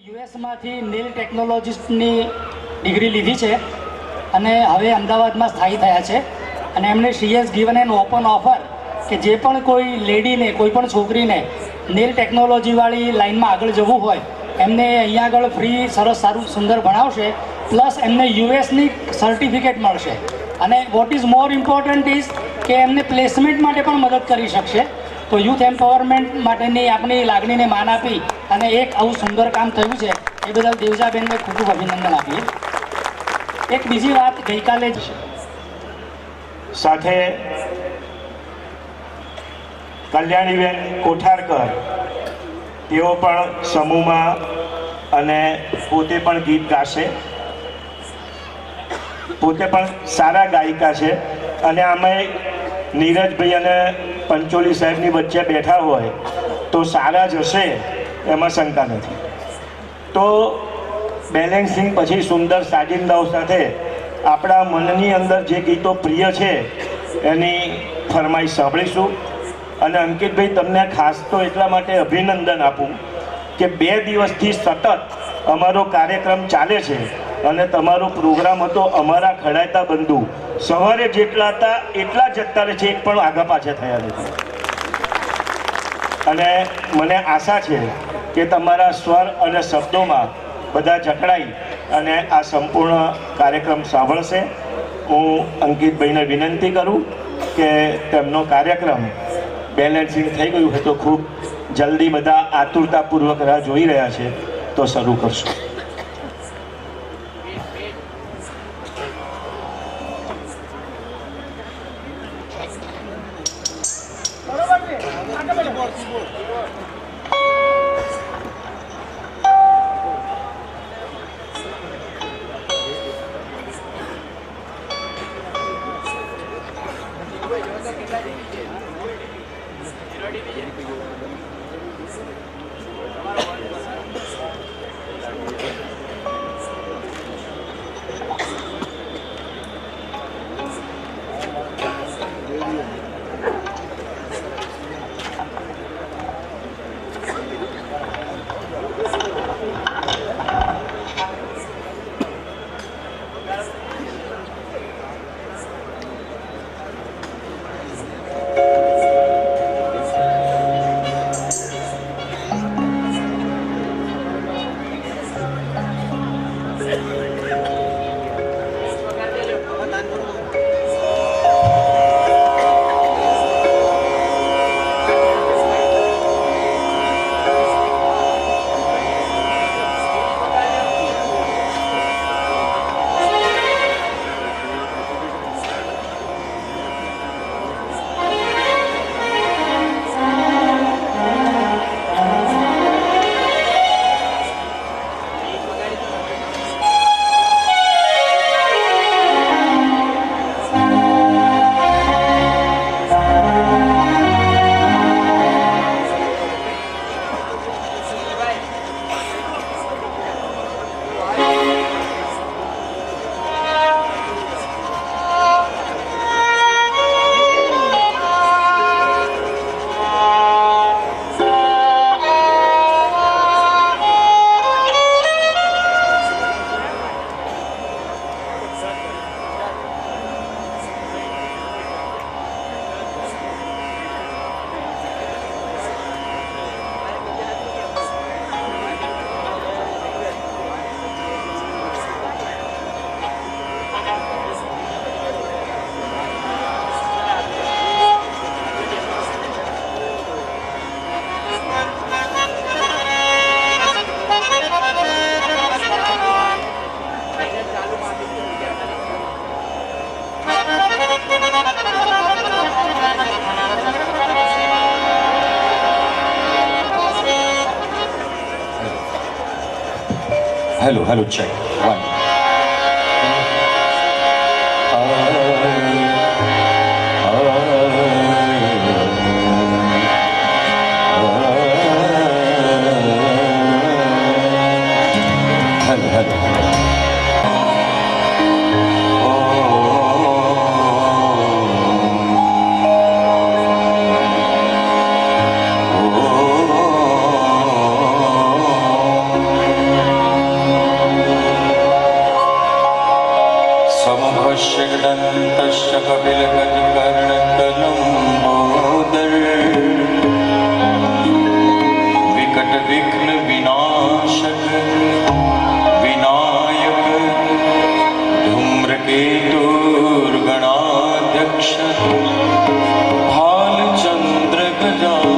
યુએસમાંથી nail ટેકનોલોજીસ્ટની degree લીધી છે અને હવે અમદાવાદમાં સ્થાયી થયા છે. અને એમણે she has given an open offer કે જે પણ કોઈ લેડીને, કોઈ પણ છોકરીને નેલ ટેકનોલોજીવાળી લાઇનમાં આગળ જવું હોય એમને અહીંયા આગળ ફ્રી સરસ સારું સુંદર ભણાવશે, પ્લસ એમને યુએસની સર્ટિફિકેટ મળશે. અને what is more important is કે એમને પ્લેસમેન્ટ માટે પણ મદદ કરી શકશે. તો યુથ એમ્પાવરમેન્ટ માટેની આપણી લાગણીને માન આપી અને એક આવું સુંદર કામ થયું છે એ બદલ દેવજાબેનને ખૂબ ખૂબ અભિનંદન આપીએ. એક બીજી વાત, ગઈકાલે જ સાથે કલ્યાણીબેન કોઠારકર તેઓ પણ સમૂહમાં અને પોતે પણ ગીત ગાશે. પોતે પણ સારા ગાયિકા છે અને આમાં નીરજભાઈ અને પંચોલી સાહેબની વચ્ચે બેઠા હોય તો સારા જ હશે એમાં શંકા નથી. તો બેલેન્સિંગ પછી સુંદર સાજિંદાઓ સાથે આપણા મનની અંદર જે ગીતો પ્રિય છે એની ફરમાઈશ સાંભળીશું. અને અંકિતભાઈ, તમને ખાસ તો એટલા માટે અભિનંદન આપું કે 2 દિવસથી સતત અમારો કાર્યક્રમ ચાલે છે અને તમારો પ્રોગ્રામ હતો અમારા ખડાયતા બંધુ. સવારે જેટલા હતા એટલા જ અત્યારે છે, એક પણ આગા પાછા થયા નથી. અને મને આશા છે કે તમારા સ્વર અને શબ્દોમાં બધા જકડાઈ અને આ સંપૂર્ણ કાર્યક્રમ સાંભળશે. હું અંકિતભાઈને વિનંતી કરું કે તેમનો કાર્યક્રમ બેલેન્સિંગ થઈ ગયું હોય તો ખૂબ જલ્દી બધા આતુરતાપૂર્વક રાહ જોઈ રહ્યા છે તો શરૂ કરશું. Hello, check. 1. नाभस्य दन्तस्य कपिलगजकर्णकलम्बोदर विकटविघ्नविनाशक विनायक धूम्रकेतुर्गणाध्यक्ष भालचन्द्र गजानन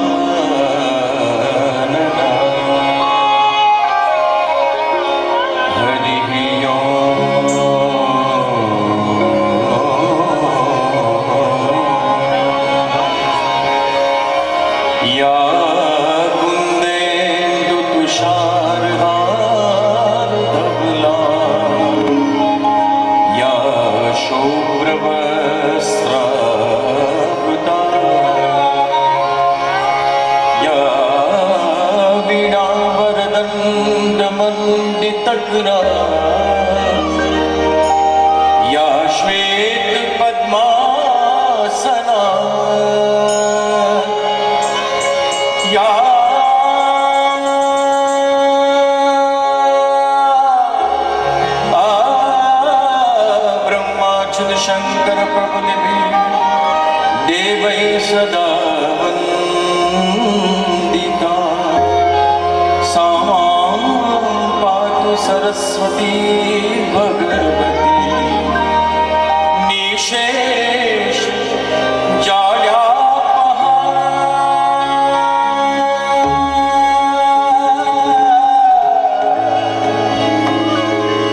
हरिः ओम्। या कुन्देन्दुतुषारहारधवला या शुभ्रवस्त्रावृता या वीणावरदण्डमण्डितकरा या श्वेतपद्मासना या ब्रह्माच्युत शंकर प्रभुनिभिः देवैः सदा वन्दिता सा मां पातु सरस्वती भगवती निशेष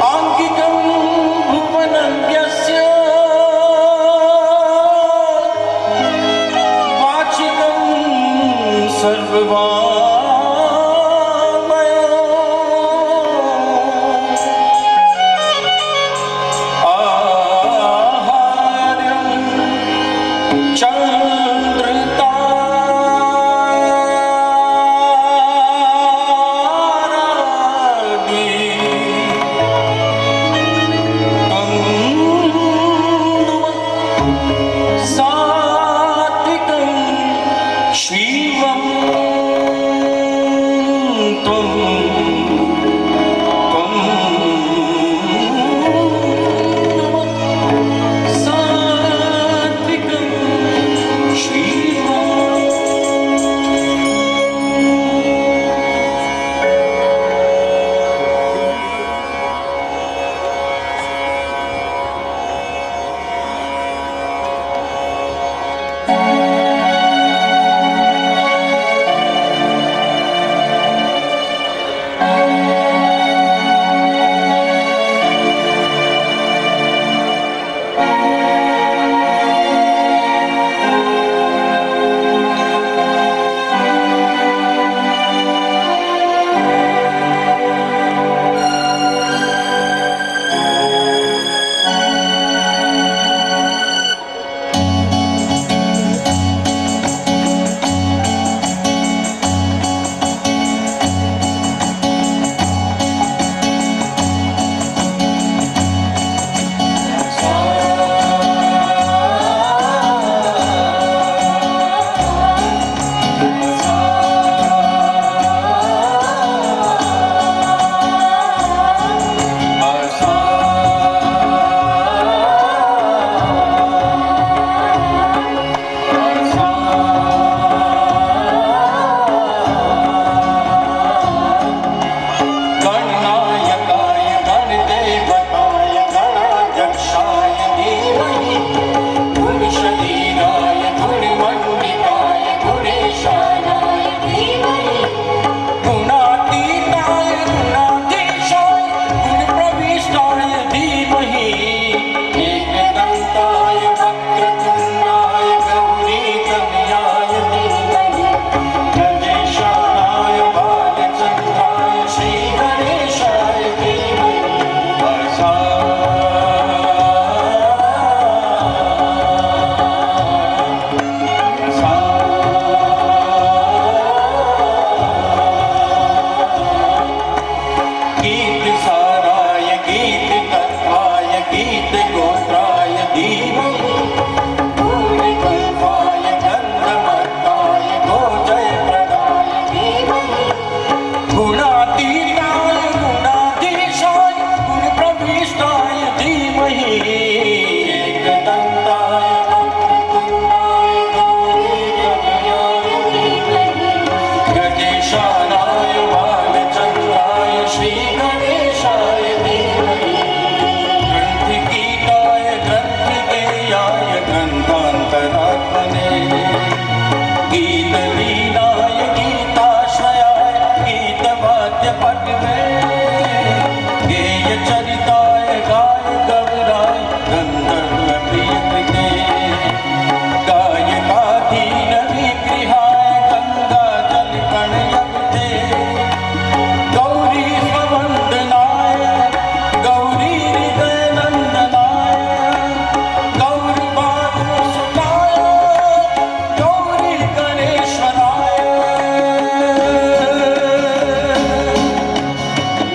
आङ्गिकं भुवनं यस्य वाचिकं सर्ववाङ्मयो चरिताय गाय गौराय गंधर्व प्रिय कृते गायकाधीन विगृहाय गंगा जल कणयते गौरी स्ववंदनाय गौरी हृदय नंदनाय गौरी बालसुताय गौरी गणेश्वराय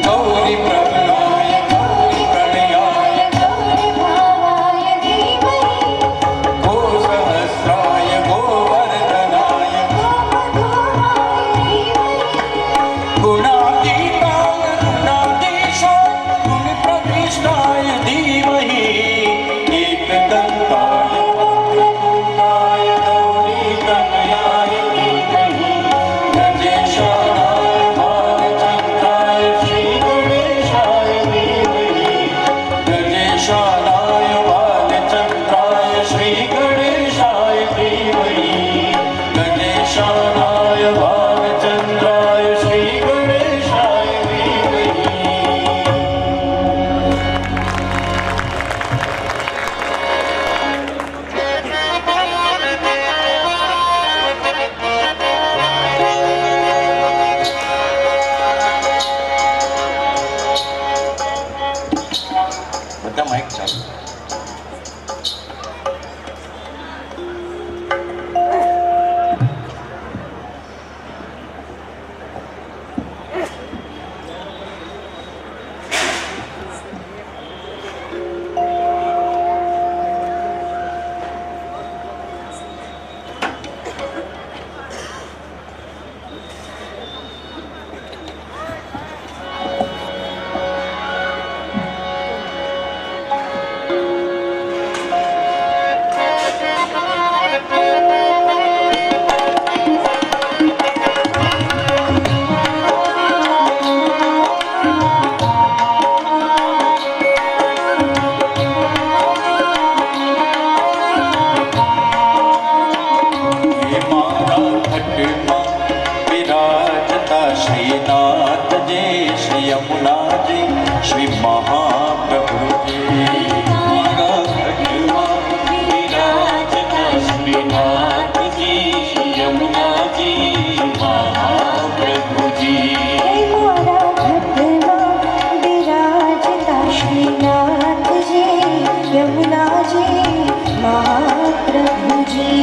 गौरी प्रभुनाय गौरी प्रणयाय गौरी भावाय धीमहि गो सहस्राय गोवर्धनाय गोमधुराय धीमहि गुणातीताय गुणाधीशाय गुणप्रविष्टाय धीमहि एकदन्ताय वक्रतुण्डाय गौरीतनयाय धीमहि गजेशानाय भालचन्द्राय श्रीगणेशाय धीमहि गजेशानाय भालचन्द्राय श्रीगणेशाय धीमहि गजेशानाय भालचन्द्राय श्रीगणेशाय धीमहि બધા માઇક ચાલુ हे मारा घटમાં વિરાજતા શ્રીનાથજી શ્રી યમુનાજી શ્રી મહાપ્રભુજી મારા ઘટમાં વિરાજતા શ્રીનાથજી શ્રી યમુનાજી મહાપ્રભુજી મારા ઘટમાં વિરાજતા શ્રીનાથજી યમુનાજી મહાપ્રભુજી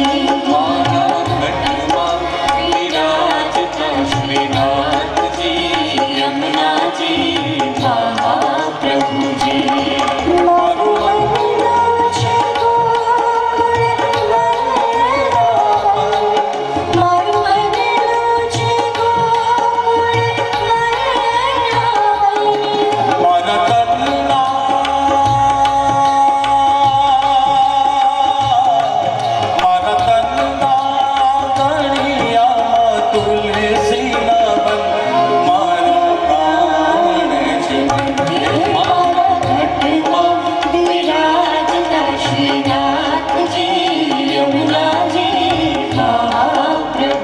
મારા ઘટમાં વિરાજતા શ્રીનાથજી યમુનાજી મહાપ્રભુજી મારું મનનો છે ગોકુળ વનરાય મારું મનનો છે ગોકુળ વનરાય મારા તનના ગણિયામાં તુલસીના બન મારા પ્રાણ છે મારા ઘટમાં વિરાજતા શ્રીનાથજી યમુનાજી મહાપ્રભુજી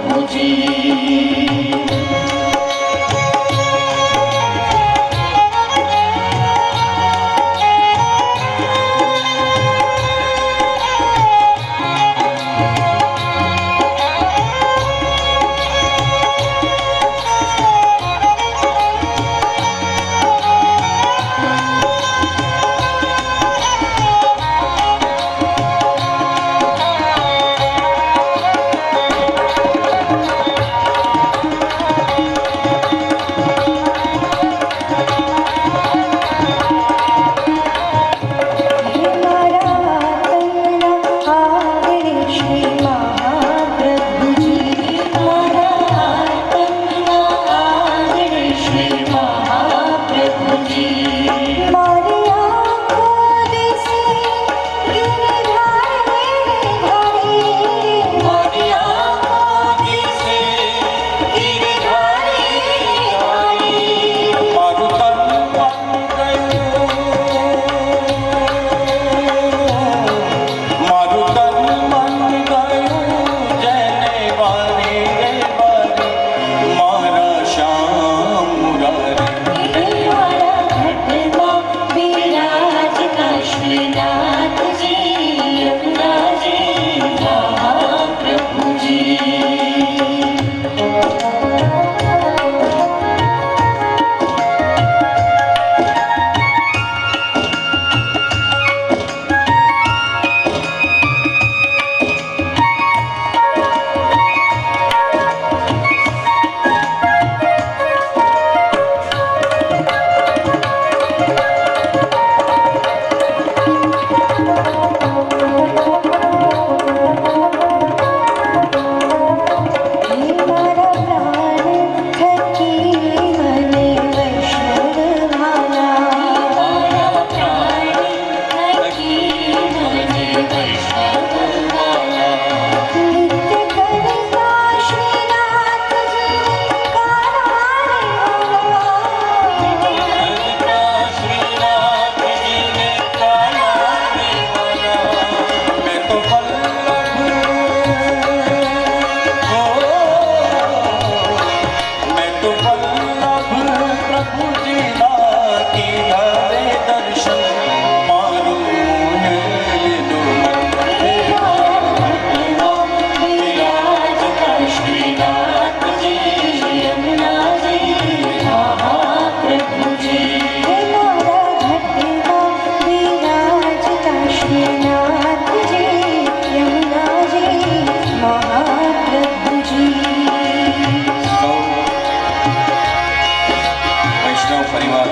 પરિવાર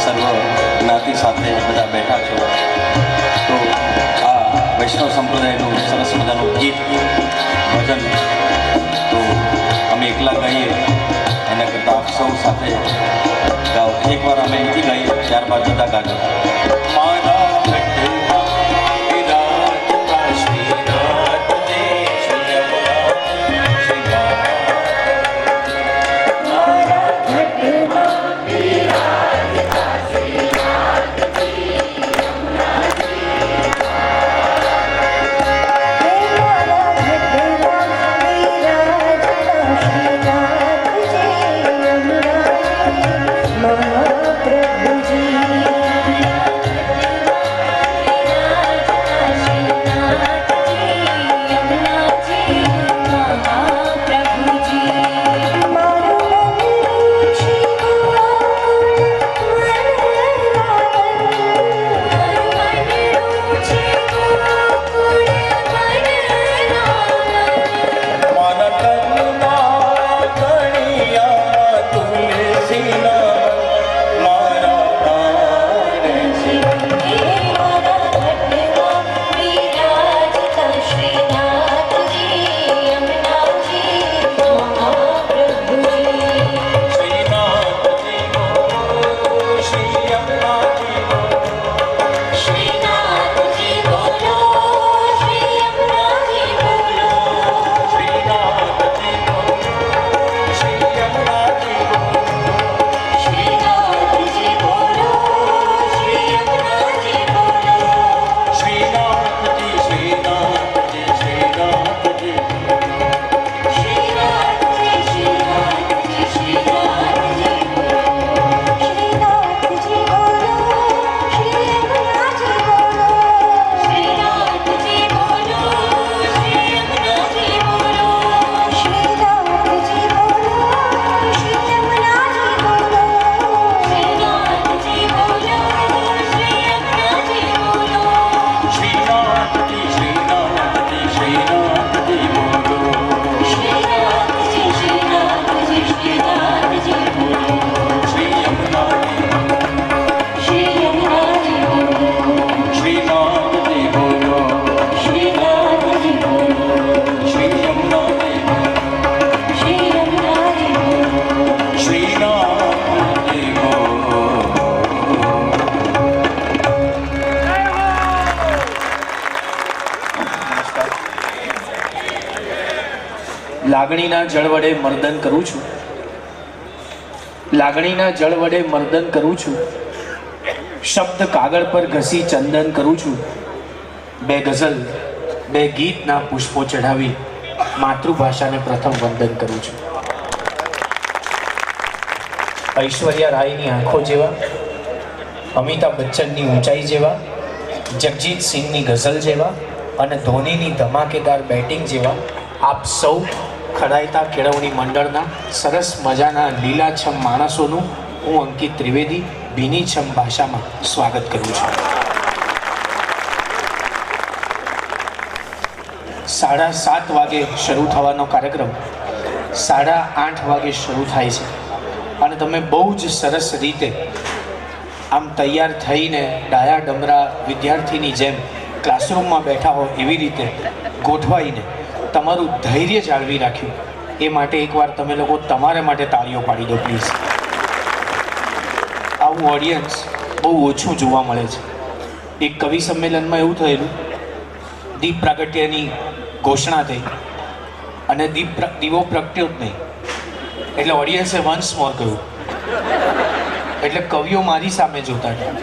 સર્વ જ્ઞાતિ સાથે બધા બેઠા છો તો આ વૈષ્ણવ સંપ્રદાયનું સરસ મજાનું ગીત ભજન તો અમે એકલા ગાઈએ એના કરતાં આપ સૌ સાથે ગાઓ. એકવાર અમે અહીંથી ગાઈએ ત્યારબાદ બધા ગાજો. મારા ઘટમાં વિરાજતા શ્રીનાથ દેશ યમુના શ્રીનાથ. મારા ઘટમાં વિરાજતા શ્રીનાથજી યમુનાજી. હે મારા ઘટમાં વિરાજતા શ્રીનાથજી યમુનાજી મહાપ્રભુજી. લાગણીના જળ વડે મર્દન કરું છું. લાગણીના જળ વડે મર્દન કરું છું. શબ્દ કાગળ પર ઘસી ચંદન કરું છું. બે ગઝલ બે ગીતના પુષ્પો ચઢાવી માતૃભાષાને પ્રથમ વંદન કરું છું. ઐશ્વર્યા રાયની આંખો જેવા, અમિતાભ બચ્ચનની ઊંચાઈ જેવા, જગજીત સિંહની ગઝલ જેવા અને ધોનીની ધમાકેદાર બેટિંગ જેવા આપ સૌ ખડાયતા કેળવણી મંડળના સરસ મજાના લીલાછમ માણસોનું હું અંકિત ત્રિવેદી ભીનીછમ ભાષામાં સ્વાગત કરું છું. 7:30 વાગે શરૂ થવાનો કાર્યક્રમ 8:30 વાગે શરૂ થાય છે અને તમે બહુ જ સરસ રીતે આમ તૈયાર થઈને ડાયા ડમરા વિદ્યાર્થીની જેમ ક્લાસરૂમમાં બેઠા હો એવી રીતે ગોઠવાઈને તમારું ધૈર્ય જાળવી રાખ્યું એ માટે એકવાર તમે લોકો તમારા માટે તાળીઓ પાડી દો પ્લીઝ. આવું ઓડિયન્સ બહુ ઓછું જોવા મળે છે. એક કવિ સંમેલનમાં એવું થયેલું, દીપ પ્રાગટ્યની ઘોષણા થઈ અને દીવો પ્રગટ્યો જ નહીં એટલે ઓડિયન્સે વન્સ મોર કહ્યું. એટલે કવિઓ મારી સામે જોતા હતા.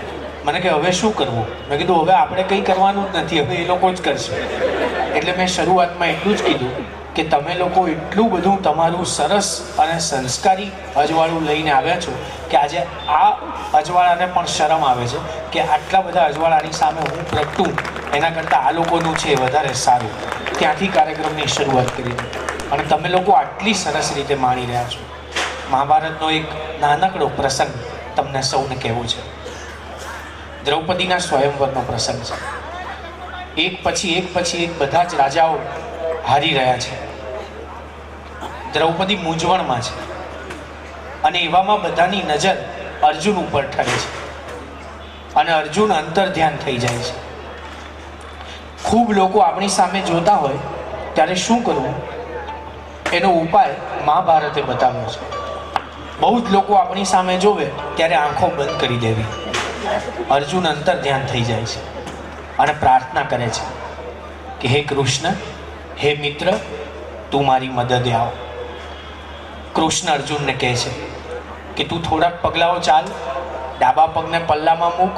મને કે હવે શું કરવું? મેં કીધું હવે આપણે કંઈ કરવાનું જ નથી, હવે એ લોકો જ કરશે. એટલે મેં શરૂઆતમાં એટલું જ કીધું કે તમે લોકો એટલું બધું તમારું સરસ અને સંસ્કારી અજવાળું લઈને આવ્યા છો કે આજે આ અજવાળાને પણ શરમ આવે છે કે આટલા બધા અજવાળાની સામે હું પ્રગટું એના કરતાં આ લોકોનું છે વધારે સારું. ત્યાંથી કાર્યક્રમની શરૂઆત કરી અને તમે લોકો આટલી સરસ રીતે માણી રહ્યા છો. મહાભારતનો એક નાનકડો પ્રસંગ તમને સૌને કહેવું છે. દ્રૌપદીના સ્વયંવરનો પ્રસંગ છે. એક પછી એક બધા જ રાજાઓ હારી રહ્યા છે. દ્રૌપદી મૂંઝવણમાં છે અને એવામાં બધાની નજર અર્જુન ઉપર ઠરે છે અને અર્જુન અંતર ધ્યાન થઈ જાય છે. ખૂબ લોકો આપણી સામે જોતા હોય ત્યારે શું કરવું એનો ઉપાય મહાભારતે બતાવ્યો છે. બહુ જ લોકો આપણી સામે જોવે ત્યારે આંખો બંધ કરી દેવી. અર્જુન અંતર ધ્યાન થઈ જાય છે અને પ્રાર્થના કરે છે કે હે કૃષ્ણ, હે મિત્ર, તું મારી મદદે આવ. કૃષ્ણ અર્જુનને કહે છે કે તું થોડાક પગલાઓ ચાલ, ડાબા પગને પલ્લામાં મૂક,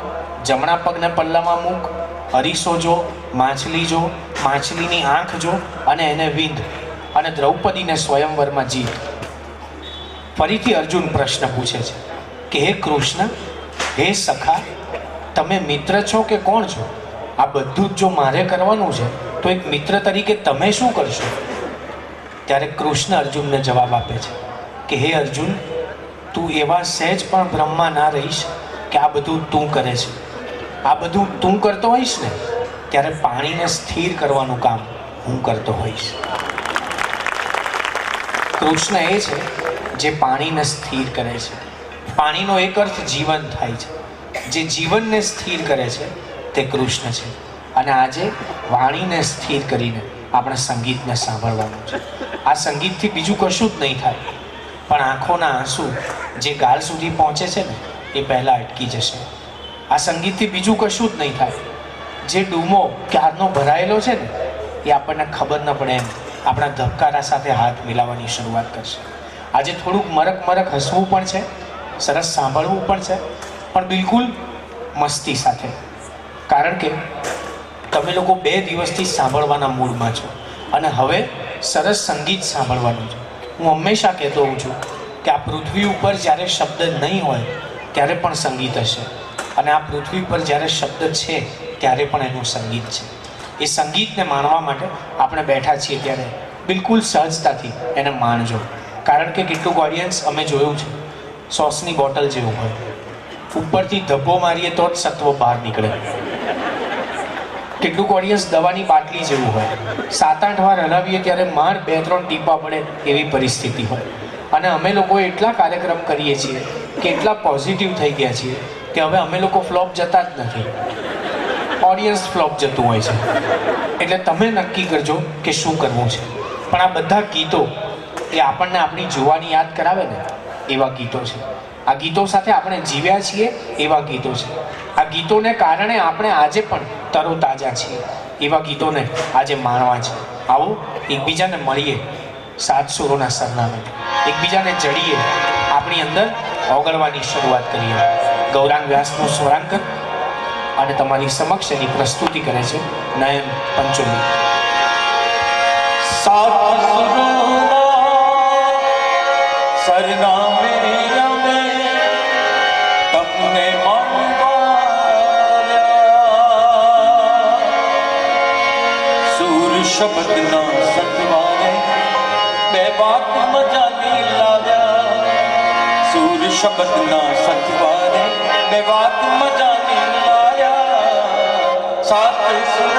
જમણા પગને પલ્લામાં મૂક, અરીસો જો, માછલી જો, માછલીની આંખ જો અને એને વિંધ અને દ્રૌપદીને સ્વયંવરમાં જીત. ફરીથી અર્જુન પ્રશ્ન પૂછે છે કે હે કૃષ્ણ, હે સખા, તમે મિત્ર છો કે કોણ છો? આ બધું જ જો મારે કરવાનું છે તો એક મિત્ર તરીકે તમે શું કરશો? ત્યારે કૃષ્ણ અર્જુનને જવાબ આપે છે કે હે અર્જુન, તું એવા સહેજ પણ ભ્રમમાં ના રહીશ કે આ બધું તું કરે છે. આ બધું તું કરતો હોઈશ ને ત્યારે પાણીને સ્થિર કરવાનું કામ હું કરતો હોઈશ. કૃષ્ણ એ છે જે પાણીને સ્થિર કરે છે. પાણીનો એક અર્થ જીવન થાય છે. જે જીવનને સ્થિર કરે છે તે કૃષ્ણ છે. અને આજે વાણીને સ્થિર કરીને આપણે સંગીતને સાંભળવાનું છે. આ સંગીતથી બીજું કશું જ નહીં થાય, પણ આંખોના આંસુ જે ગાલ સુધી પહોંચે છે ને એ પહેલાં અટકી જશે. આ સંગીતથી બીજું કશું જ નહીં થાય. જે ડૂમો ક્યારનો ભરાયેલો છે ને એ આપણને ખબર ન પડે એમ આપણા ધબકારા સાથે હાથ મિલાવવાની શરૂઆત કરશે. આજે થોડુંક મરક હસવું પણ છે, સરસ સાંભળવું પણ છે, પણ બિલકુલ મસ્તી સાથે. કારણ કે તમે લોકો 2 દિવસથી સાંભળવાના મૂડમાં છો અને હવે સરસ સંગીત સાંભળવાનું છે. હું હંમેશા કહેતો હોઉં છું કે આ પૃથ્વી ઉપર જ્યારે શબ્દ નહીં હોય ત્યારે પણ સંગીત હશે અને આ પૃથ્વી પર જ્યારે શબ્દ છે ત્યારે પણ એનું સંગીત છે. એ સંગીતને માણવા માટે આપણે બેઠા છીએ ત્યારે બિલકુલ સહજતાથી એને માણજો. કારણ કે કેટલુંક ઓડિયન્સ અમે જોયું છે સોસની બોટલ જેવું હોય, ઉપરથી ધબ્બો મારીએ તો જ સત્વ બહાર નીકળે. કેટલુંક ઓડિયન્સ દવાની બાટલી જેવું હોય, 7-8 વાર હલાવીએ ત્યારે માંડ 2-3 ટીપા પડે એવી પરિસ્થિતિ હોય. અને અમે લોકો એટલા કાર્યક્રમ કરીએ છીએ કે એટલા પોઝિટિવ થઈ ગયા છીએ કે હવે અમે લોકો ફ્લોપ જતા જ નથી, ઓડિયન્સ ફ્લોપ જતું હોય છે. એટલે તમે નક્કી કરજો કે શું કરવું છે. પણ આ બધા ગીતો એ આપણને આપણી જુવાની યાદ કરાવે ને એવા ગીતો છે. આ ગીતો સાથે આપણે જીવ્યા છીએ એવા ગીતો છે. આ ગીતોને કારણે આપણે આજે પણ તરોતાજા છીએ એવા ગીતોને આજે માણવા છે. આવો એકબીજાને મળીએ, 7 સુરોના સરનામે એકબીજાને જડીએ, આપણી અંદર ઓગળવાની શરૂઆત કરીએ. ગૌરાંગ વ્યાસનું સ્વરાંકન અને તમારી સમક્ષ એની પ્રસ્તુતિ કરે છે નયન પંચોલી. સરનામે રમે તમને સૂર શબ્દના સતવારે 2 વાત મજાની લાવ્યા. સૂર શબ્દના સતવારે 2 વાત મજાની લાવ્યા. 7 સુર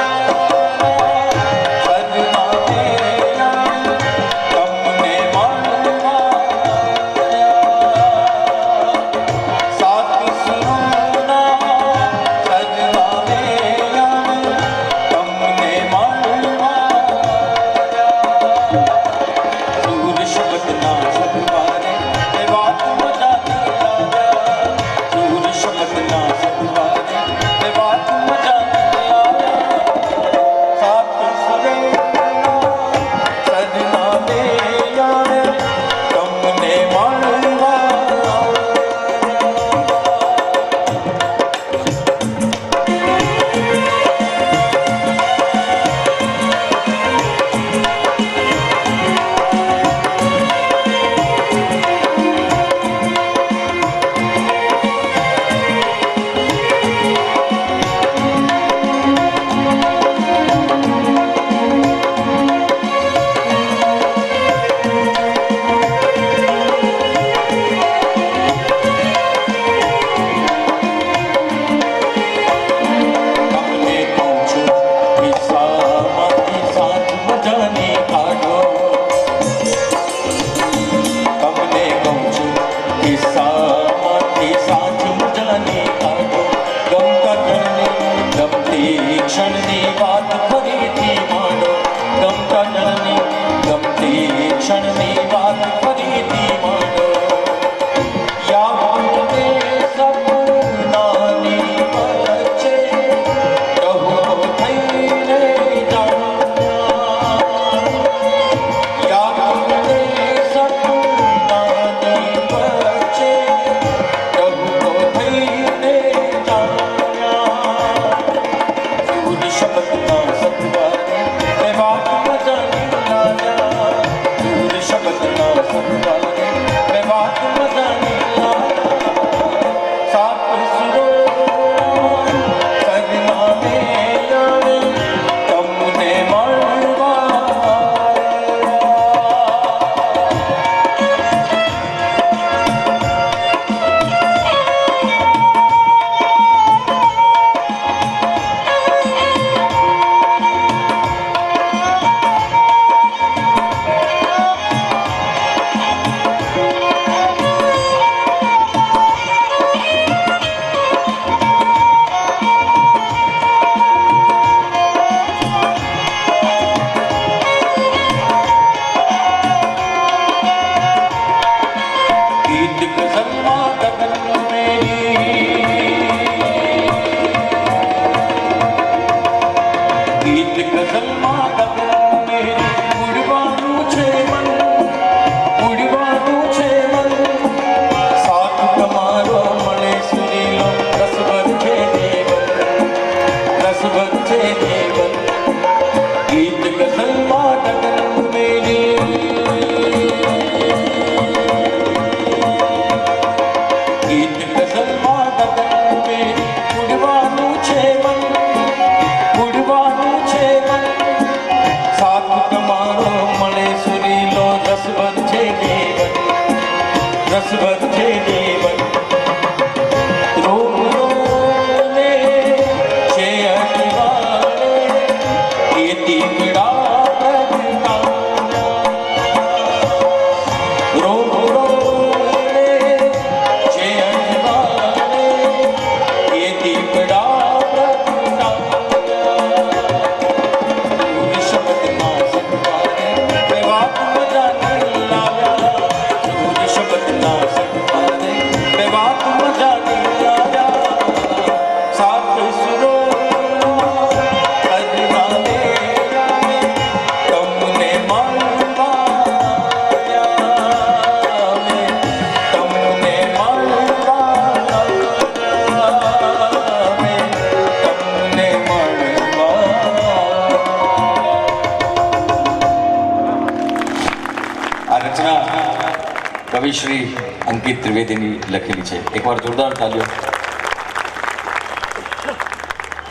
કવિશ્રી અંકિત ત્રિવેદીની લખેલી છે. એકવાર જોરદાર તાલીઓ.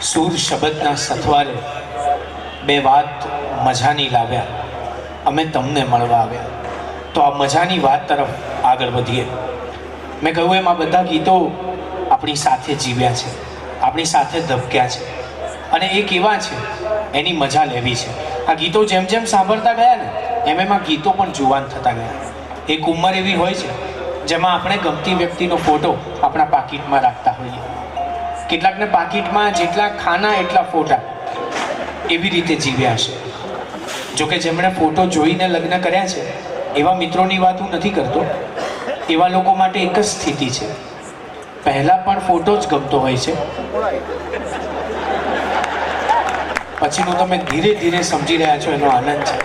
સૂર શબ્દના સથવારે બે વાત મજાની લાવ્યા, અમે તમને મળવા આવ્યા. તો આ મજાની વાત તરફ આગળ વધીએ. મેં કહ્યું એમ આ બધા ગીતો આપણી સાથે જીવ્યા છે, આપણી સાથે ધબક્યા છે, અને એ કેવા છે એની મજા લેવી છે. આ ગીતો જેમ જેમ સાંભળતા ગયા ને એમ આ ગીતો પણ જુવાન થતા ગયા. એક ઉંમર એવી હોય છે જેમાં આપણે ગમતી વ્યક્તિનો ફોટો આપણા પાકીટમાં રાખતા હોઈએ. કેટલાકને પાકીટમાં જેટલા ખાના એટલા ફોટા, એવી રીતે જીવ્યા છે. જોકે જેમણે ફોટો જોઈને લગ્ન કર્યા છે એવા મિત્રોની વાત હું નથી કરતો. એવા લોકો માટે એક જ સ્થિતિ છે, પહેલાં પણ ફોટો જ ગમતો હોય છે, પછીનું તમે ધીરે ધીરે સમજી રહ્યા છો એનો આનંદ છે.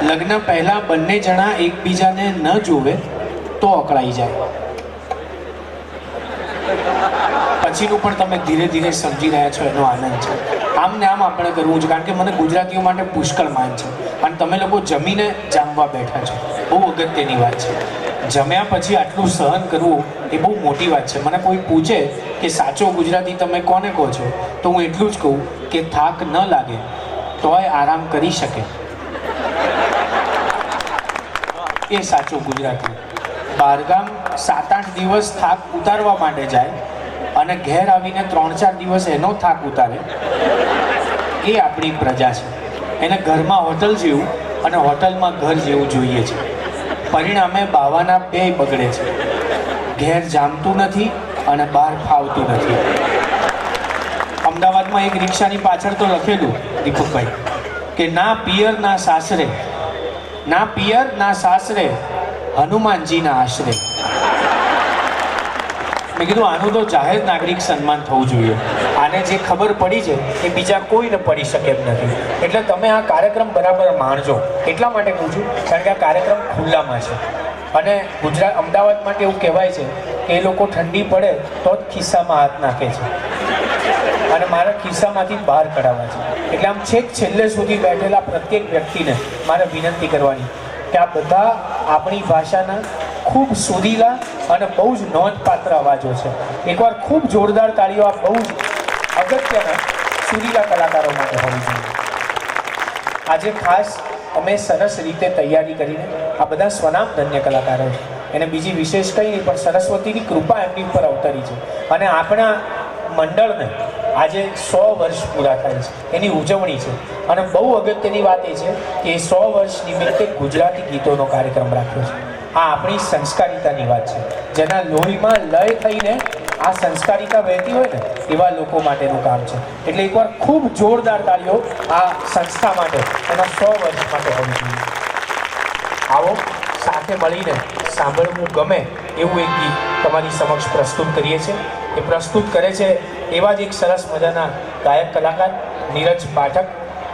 લગ્ન પહેલાં બંને જણા એકબીજાને ન જોવે તો અકળાઈ જાય, પછીનું પણ તમે ધીરે ધીરે સમજી રહ્યા છો એનો આનંદ છે. આમ ને આમ આપણે કરવું છે, કારણ કે મને ગુજરાતીઓ માટે પુષ્કળ માન છે. અને તમે લોકો જમીને જામવા બેઠા છો, બહુ અગત્યની વાત છે. જમ્યા પછી આટલું સહન કરવું એ બહુ મોટી વાત છે. મને કોઈ પૂછે કે સાચો ગુજરાતી તમે કોને કહો છો, તો હું એટલું જ કહું કે થાક ન લાગે તોય આરામ કરી શકે, એ સાચું ગુજરાતી. બહારગામ 7-8 દિવસ થાક ઉતારવા માટે જાય અને ઘેર આવીને 3-4 દિવસ એનો થાક ઉતારે, એ આપણી પ્રજા છે. એને ઘરમાં હોટલ જેવું અને હોટલમાં ઘર જેવું જોઈએ છે. પરિણામે બાવાના બેય બગડે છે. ઘેર જામતું નથી અને બહાર ફાવતું નથી. અમદાવાદમાં એક રિક્ષાની પાછળ તો લખેલું દીપકભાઈ કે ના પિયર ના સાસરે, ના પિયર ના સાસરે, હનુમાનજીના આશરે. મેં કીધું આનું તો જાહેર નાગરિક સન્માન થવું જોઈએ. આને જે ખબર પડી છે એ બીજા કોઈને પડી શકે એમ નથી. એટલે તમે આ કાર્યક્રમ બરાબર માણજો. એટલા માટે કહું છું કારણ કે આ કાર્યક્રમ ખુલ્લામાં છે. અને અમદાવાદ માટે એવું કહેવાય છે કે એ લોકો ઠંડી પડે તો જ ખિસ્સામાં હાથ નાખે છે, અને મારા ખિસ્સામાંથી બહાર કઢાવવા છે. એટલે આમ છેક છેલ્લે સુધી બેઠેલા પ્રત્યેક વ્યક્તિને મારે વિનંતી કરવાની કે આ બધા આપણી ભાષાના ખૂબ સુરીલા અને બહુ જ નોંધપાત્ર અવાજો છે. એકવાર ખૂબ જોરદાર તાળીઓ આ બહુ જ અગત્યના સુરીલા કલાકારો માટે હોવી જોઈએ. આજે ખાસ અમે સરસ રીતે તૈયારી કરીને આ બધા સ્વનામધન્ય કલાકારો છે, એને બીજી વિશેષ કંઈ નહીં પણ સરસ્વતીની કૃપા એમની ઉપર અવતરી છે. અને આપણા મંડળને આજે 100 વર્ષ પૂરા થાય છે, એની ઉજવણી છે. અને બહુ અગત્યની વાત એ છે કે એ 100 વર્ષ નિમિત્તે ગુજરાતી ગીતોનો કાર્યક્રમ રાખ્યો છે. આ આપણી સંસ્કારિતાની વાત છે. જેના લોહીમાં લય થઈને આ સંસ્કારિતા વહેતી હોય ને એવા લોકો માટેનું કામ છે. એટલે એકવાર ખૂબ જોરદાર તાળીઓ આ સંસ્થા માટે, એના 100 વર્ષ માટે હોવી જોઈએ. આવો સાથે મળીને સાંભળવું ગમે એવું એક ગીત તમારી સમક્ષ પ્રસ્તુત કરીએ છીએ. એ પ્રસ્તુત કરે છે એવા જ એક સરસ મજાના ગાયક કલાકાર નીરજ પાઠક.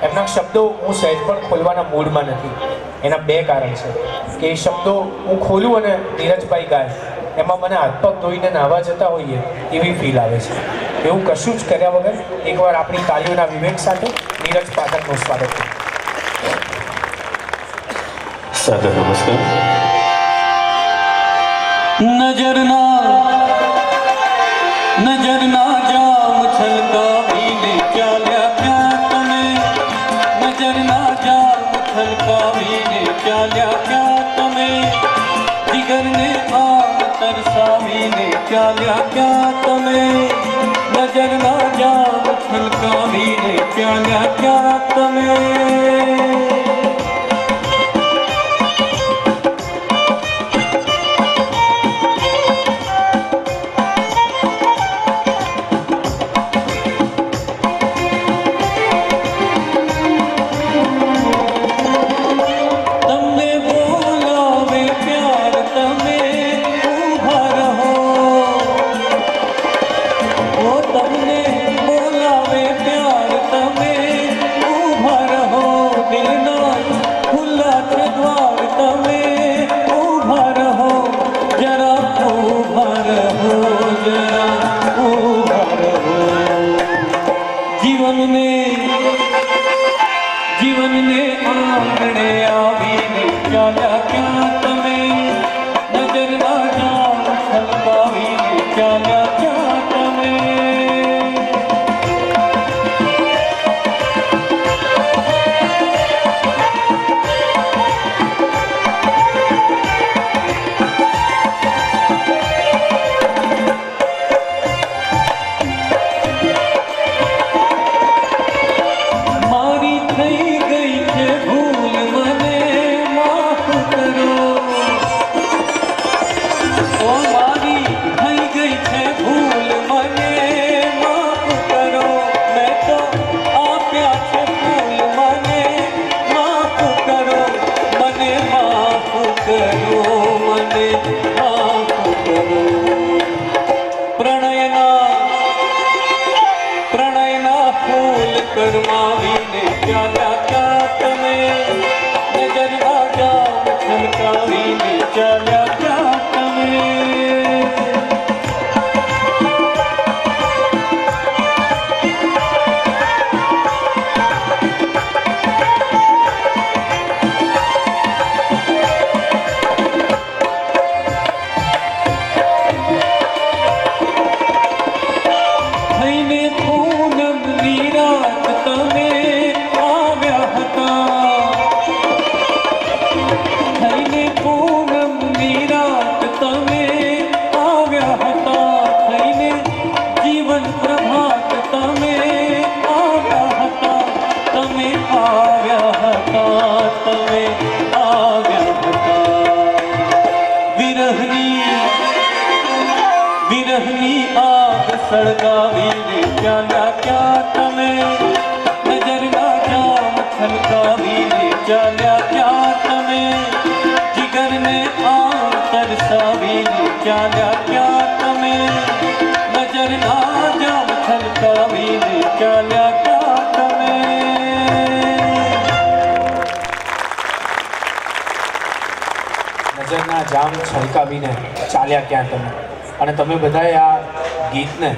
એમના શબ્દો હું સહેજ પણ ખોલવાના મૂડમાં નથી. એના 2 કારણ છે કે એ શબ્દો હું ખોલું અને નીરજભાઈ ગાય એમાં મને હાથ પગ ધોઈને નાહવા જતા હોઈએ એવી ફીલ આવે છે. એવું કશું જ કર્યા વગર એકવાર આપણી તાળીઓના વિવેક સાથે નીરજ પાઠકનું સ્વાગત કરીએ. સાદર નમસ્કાર. નજરના જામ છલકાવીને ચાલ્યા ક્યાં તમે, નજરના જામ છલકાવીને ચાલ્યા ક્યાં તમે, જીગરને આમ તરસાવીને ચાલ્યા ક્યાં તમે, નજરના જામ છલકાવીને ચાલ્યા ક્યાં તમે. તમને બોલાવે થઈને પૂનમની રાત તમે આવ્યા હતા, થઈને પૂનમની રાત તમે આવ્યા હતા, થઈને જીવન પ્રભાત તમે આવ્યા હતા, તમે આવ્યા હતા, તમે આવ્યા હતા. વિરહની આગ સળગાવીને ચાલ્યા ક્યાં તમે, નજરના જામ છલકાવીને ચાલ્યા ક્યાં તમે, જીગરને આમ તરસાવીને ચાલ્યા ક્યાં તમે, નજરના જામ છલકાવીને ચાલ્યા ક્યાં તમે. નજરના જામ છલકાવીને ચાલ્યા ક્યાં તમે. અને તમે બધાએ આ ગીતને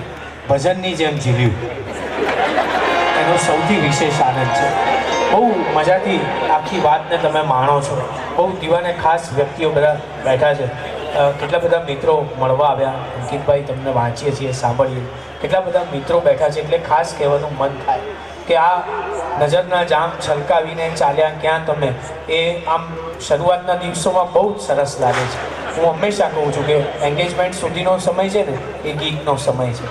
ભજનની જેમ જીવ્યું, એનો સૌથી વિશેષ આનંદ છે. બહુ મજાથી આખી વાતને તમે માણો છો. બહુ દીવાને ખાસ વ્યક્તિઓ બધા બેઠા છે. કેટલા બધા મિત્રો મળવા આવ્યા. અંકિતભાઈ તમને વાંચીએ છીએ, સાંભળીએ. કેટલા બધા મિત્રો બેઠા છે એટલે ખાસ કહેવાનું મન થાય કે આ નજરના જામ છલકાવીને ચાલ્યા ક્યાં તમે એ આમ શરૂઆતના દિવસોમાં બહુ જ સરસ લાગે છે. હું હંમેશા કહું છું કે એન્ગેજમેન્ટ સુધીનો સમય છે ને એ ગીતનો સમય છે,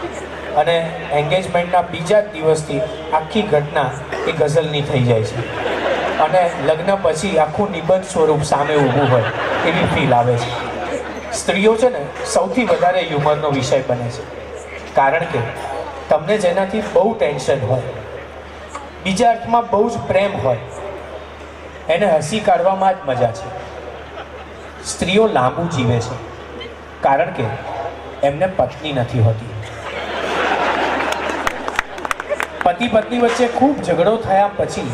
અને એન્ગેજમેન્ટના બીજા જ દિવસથી આખી ઘટના એ ગઝલની થઈ જાય છે, અને લગ્ન પછી આખું નિબંધ સ્વરૂપ સામે ઊભું હોય એવી ફીલ આવે છે. સ્ત્રીઓ છે ને સૌથી વધારે હ્યુમરનો વિષય બને છે, કારણ કે તમને જેનાથી બહુ ટેન્શન હોય, બીજા અર્થમાં બહુ જ પ્રેમ હોય, એને હસી કાઢવામાં જ મજા છે. સ્ત્રીઓ લાંબુ જીવે છે કારણ કે એમને પત્ની નથી હોતી. પતિ પત્ની વચ્ચે ખૂબ ઝઘડો થયા પછી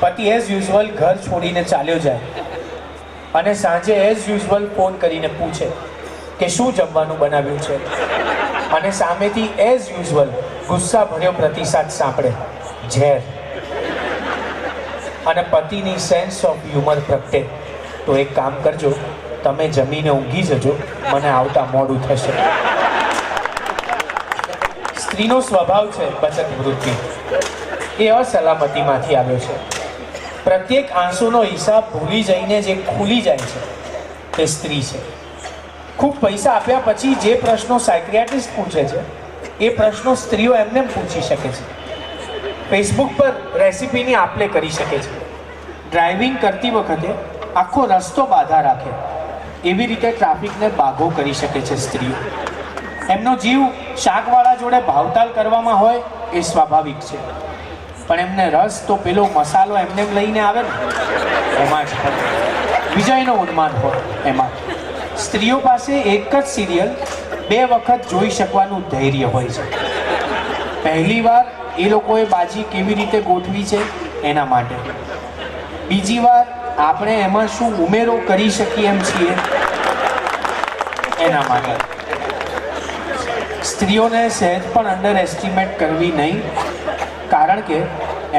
પતિ એઝ યુઝ્યુઅલ ઘર છોડીને ચાલ્યો જાય અને સાંજે એઝ યુઝ્યુઅલ ફોન કરીને પૂછે કે શું જમવાનું બનાવ્યું છે, અને સામેથી એઝ યુઝ્યુઅલ ગુસ્સા ભર્યો પ્રતિસાદ સાંભળે, ઝેર. અને પતિની સેન્સ ઓફ હ્યુમર પ્રગટે. તો એક કામ કરજો, તમે જમીને ઊંઘી જજો, મને આવતા મોડું થશે. સ્ત્રીનો સ્વભાવ છે બચત વૃત્તિ. એ અસલામતીમાંથી આવ્યો છે. પ્રત્યેક આંસુનો હિસાબ ભૂલી જઈને જે ખુલી જાય છે તે સ્ત્રી છે. ખૂબ પૈસા આપ્યા પછી જે પ્રશ્નો સાયક્રિયાટિસ્ટ પૂછે છે એ પ્રશ્નો સ્ત્રીઓ એમને પૂછી શકે છે. ફેસબુક પર રેસિપીની આપલે કરી શકે છે. ડ્રાઇવિંગ કરતી વખતે આખો રસ્તો બાધા રાખે એવી રીતે ટ્રાફિકને બાઘો કરી શકે છે સ્ત્રીઓ. એમનો જીવ શાકવાળા જોડે ભાવતાલ કરવામાં હોય એ સ્વાભાવિક છે, પણ એમને રસ તો પેલો મસાલો એમને લઈને આવે ને એમાં જ હોય, વિજયનો ઉન્માદ હોય એમાં. સ્ત્રીઓ પાસે એક જ સિરિયલ 2 વખત જોઈ શકવાનું ધૈર્ય હોય છે. પહેલી વાર એ લોકોએ બાજી કેવી રીતે ગોઠવી છે એના માટે, બીજી વાર આપણે એમાં શું ઉમેરો કરી શકીએ એમ છીએ એના માટે. સ્ત્રીઓને સહેજ પણ અંડર એસ્ટિમેટ કરવી નહીં, કારણ કે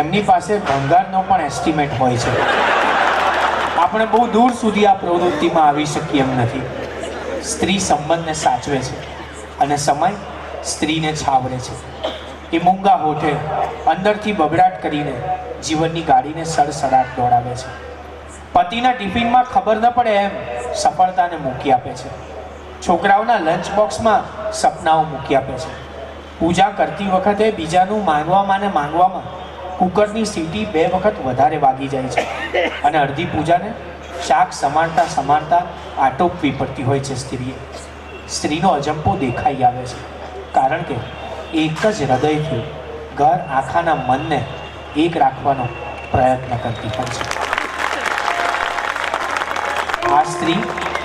એમની પાસે ભંગારનો પણ એસ્ટિમેટ હોય છે. આપણે બહુ દૂર સુધી આ પ્રવૃત્તિમાં આવી શકીએ એમ નથી. સ્ત્રી સંબંધને સાચવે છે અને સમય સ્ત્રીને છાવરે છે. એ મૂંગા હોઠે અંદરથી બબડાટ કરીને જીવનની ગાડીને સડસડાટ દોડાવે છે. પતિના ટિફિનમાં ખબર ન પડે એમ સફળતાને મૂકી આપે છે. છોકરાઓના લંચ બોક્સમાં સપનાઓ મૂકી આપે છે. પૂજા કરતી વખતે બીજાનું માંગવામાં ને માંગવામાં કુકરની સીટી 2 વખત વધારે વાગી જાય છે, અને અડધી પૂજાને શાક સમારતા સમારતા આટોપવી પડતી હોય છે સ્ત્રીએ. સ્ત્રીનો અજંપો દેખાઈ આવે છે, કારણ કે એક જ હૃદયથી ઘર આખાના મનને એક રાખવાનો પ્રયત્ન કરતી હોય છે. આ સ્ત્રી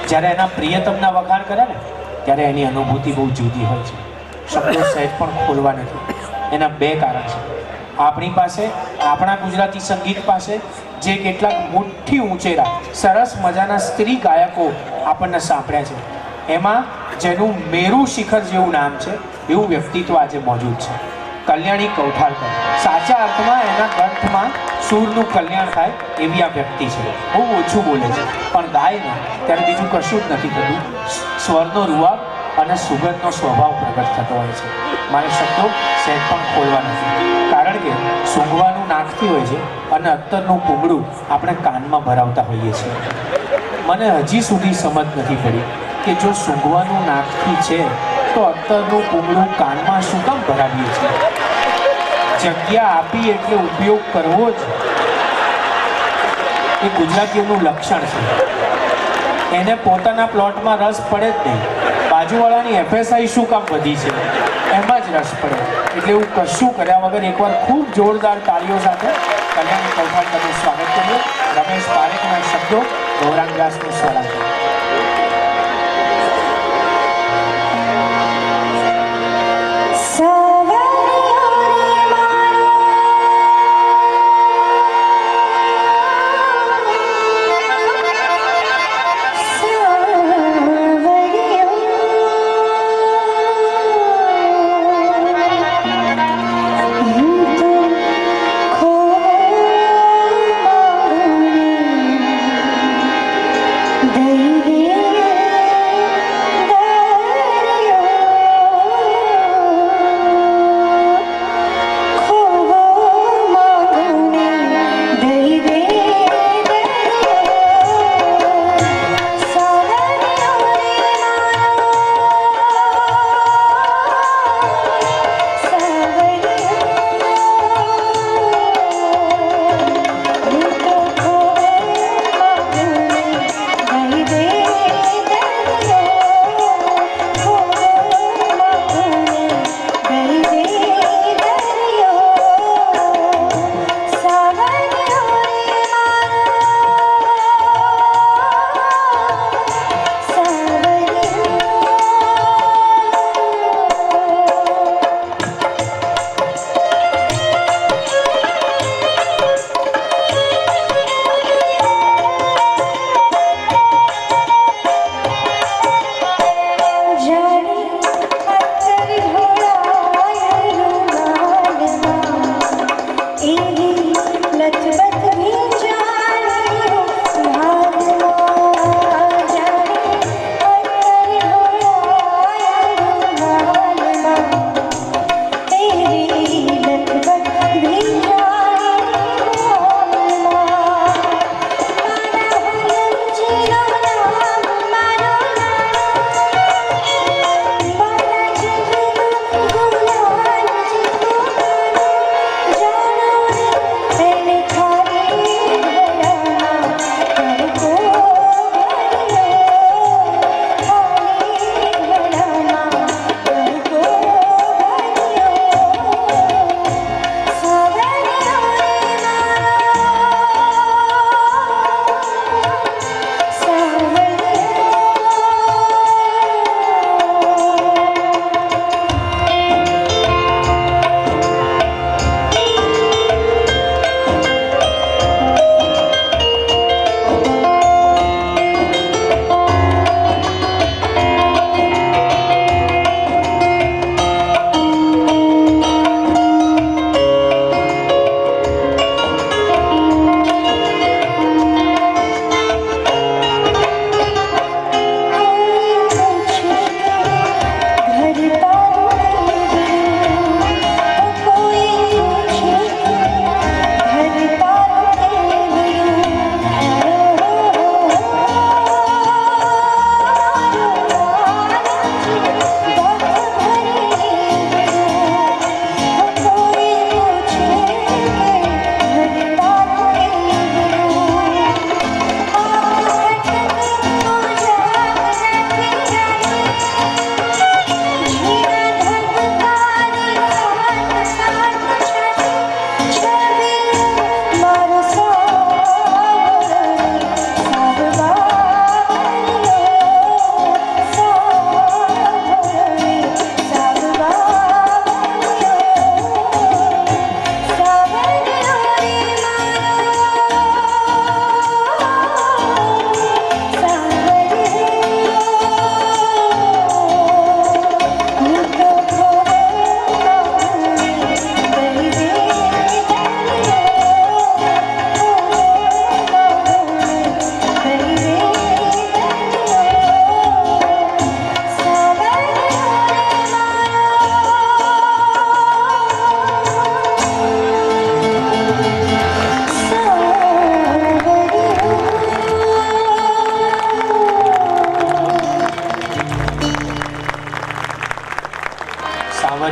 જ્યારે એના પ્રિયતમના વખાણ કરે ને ત્યારે એની અનુભૂતિ બહુ જુદી હોય છે. શબ્દો સહેજ પણ ખોલવા નથી. એના 2 કારણ છે. આપણી પાસે, આપણા ગુજરાતી સંગીત પાસે જે કેટલાક મુઠ્ઠી ઊંચેરા સરસ મજાના સ્ત્રી ગાયકો આપણને સાંભળ્યા છે, એમાં જેનું મેરુ શિખર જેવું નામ છે એવું વ્યક્તિત્વ આજે મોજૂદ છે. કલ્યાણી કૌઠાલકર. સાચા અર્થમાં એના ગ્રંથમાં સૂરનું કલ્યાણ થાય એવી આ વ્યક્તિ છે. બહુ ઓછું બોલે છે, પણ ગાય ને ત્યારે બીજું કશું જ નથી થતું. સ્વરનો રૂઆબ અને સુગંધનો સ્વભાવ પ્રગટ થતો હોય છે. મારે શબ્દો સહેજ પણ ખોલવા નથી, કારણ કે સૂંઘવાનું નાકથી હોય છે અને અત્તરનું પૂગડું આપણે કાનમાં ભરાવતા હોઈએ છીએ. મને હજી સુધી સમજ નથી પડી કે જો સૂંઘવાનું નાકથી છે તો અત્તરનું પૂગડું કાનમાં શું કામ ભરાવીએ છીએ? જગ્યા આપી એટલે ઉપયોગ કરવો જ એ ગુજરાતીઓનું લક્ષણ છે. એને પોતાના પ્લોટમાં રસ પડે જ નહીં, બાજુવાળાની એફએસઆઈ શું કામ વધી છે એમાં જ રસ પડે. એટલે એવું કશું કર્યા વગર એકવાર ખૂબ જોરદાર તાળીઓ સાથે કલ્યાણી કૌભાંડનું સ્વાગત કરીએ. રમેશ પારેખના શબ્દો, ગૌરાંગ વ્યાસનું સ્વરાંકન. દૈવ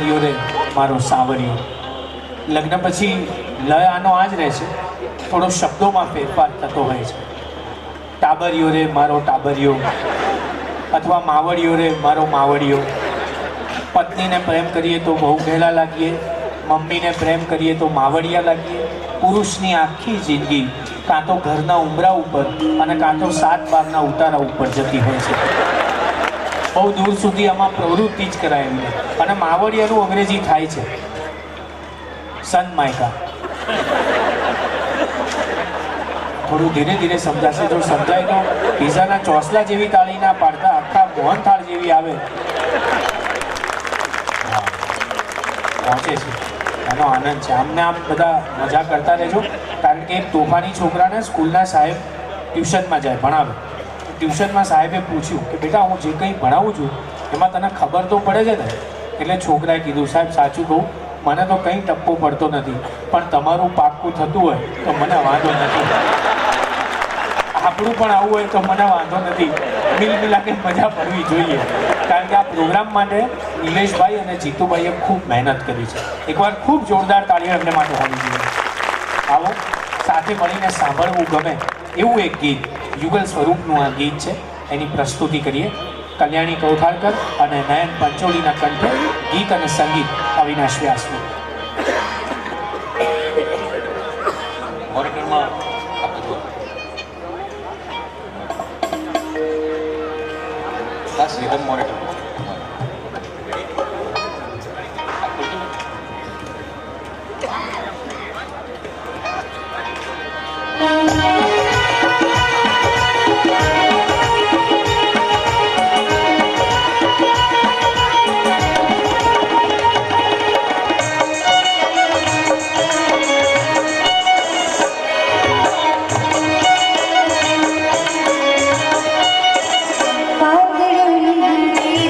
સાવરિયો રે મારો સાવરિયો. લગ્ન પછી લય આનો આ જ રહે છે, થોડો શબ્દોમાં ફેરફાર થતો હોય છે. ટાબરિયો રે મારો ટાબરિયો અથવા માવડિયો રે મારો માવડિયો. પત્નીને પ્રેમ કરીએ તો બહુ ગહેલા લાગીએ, મમ્મીને પ્રેમ કરીએ તો માવડિયા લાગીએ. પુરુષની આખી જિંદગી કાં તો ઘરના ઉંબરા ઉપર અને કાં તો 7 બારના ઉતારા ઉપર જતી હોય છે. બહુ દૂર સુધી આમાં પ્રવૃત્તિ જ કરાય એમને. અને માવડિયાનું અંગ્રેજી થાય છે સનમાયકા. થોડું ધીરે ધીરે સમજાશે. જો સમજાય તો પીઝાના ચોસલા જેવી તાળી ના પાડતા આખા મોહનથાળ જેવી આવે. પહોંચે છે, એનો આનંદ છે. આમને આમ બધા મજા કરતા રહેજો. કારણ કે એક તોફાની છોકરાને સ્કૂલના સાહેબ ટ્યુશનમાં જાય ભણાવે. ટ્યુશનમાં સાહેબે પૂછ્યું કે બેટા હું જે કંઈ ભણાવું છું એમાં તને ખબર તો પડે છે ને? એટલે છોકરાએ કીધું સાહેબ સાચું કહું મને તો કંઈ ટપ્પો પડતો નથી, પણ તમારું પાક્કું થતું હોય તો મને વાંધો નથી. આપણું પણ આવું હોય તો મને વાંધો નથી. મિલ મિલાકે મજા પડવી જોઈએ. કારણ કે આ પ્રોગ્રામ માટે નિલેશભાઈ અને જીતુભાઈએ ખૂબ મહેનત કરી છે. એકવાર ખૂબ જોરદાર તાળીઓ એમને માટે હોવી જોઈએ. આવો સાથે મળીને સાંભળવું ગમે એવું એક ગીત, યુગલ સ્વરૂપનું આ ગીત છે, એની પ્રસ્તુતિ કરીએ. કલ્યાણી કૌથાળકર અને નયન પંચોલીના કંઠે ગીત અને સંગીત અવિનાશ વ્યાસનું. મોનિટરમાં આપજો. ખાસ રીધમ મોનિટર. પાંદડું લીધે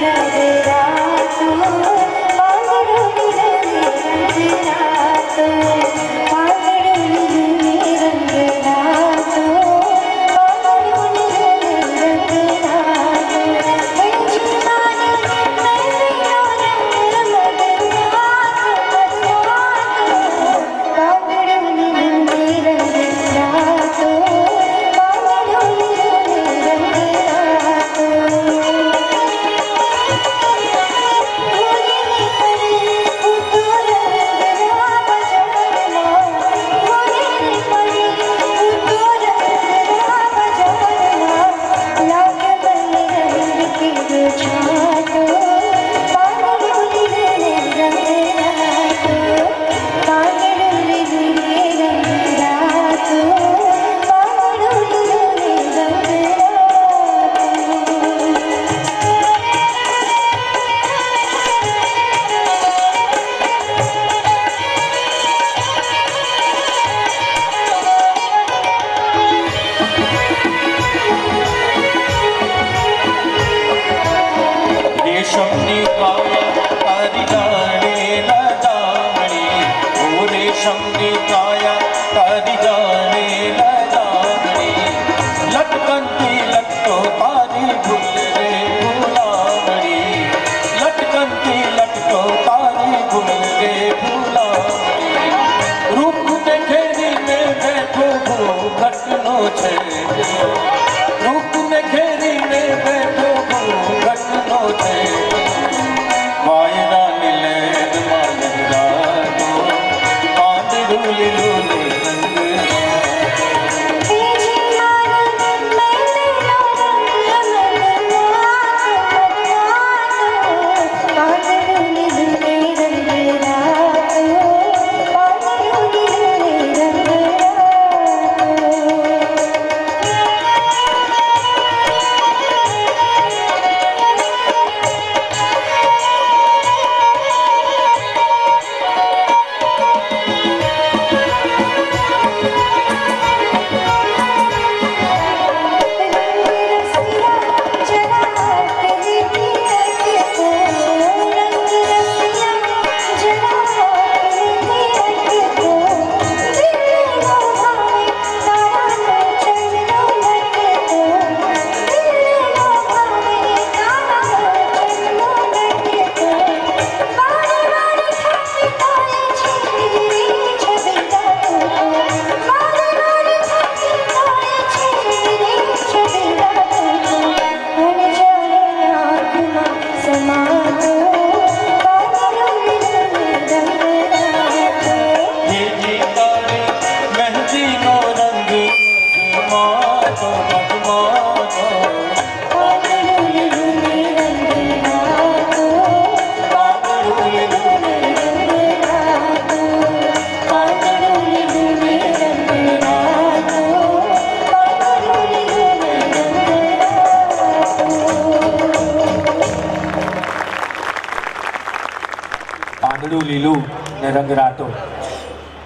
પાંદડું લીલું ને રંગ રાતો.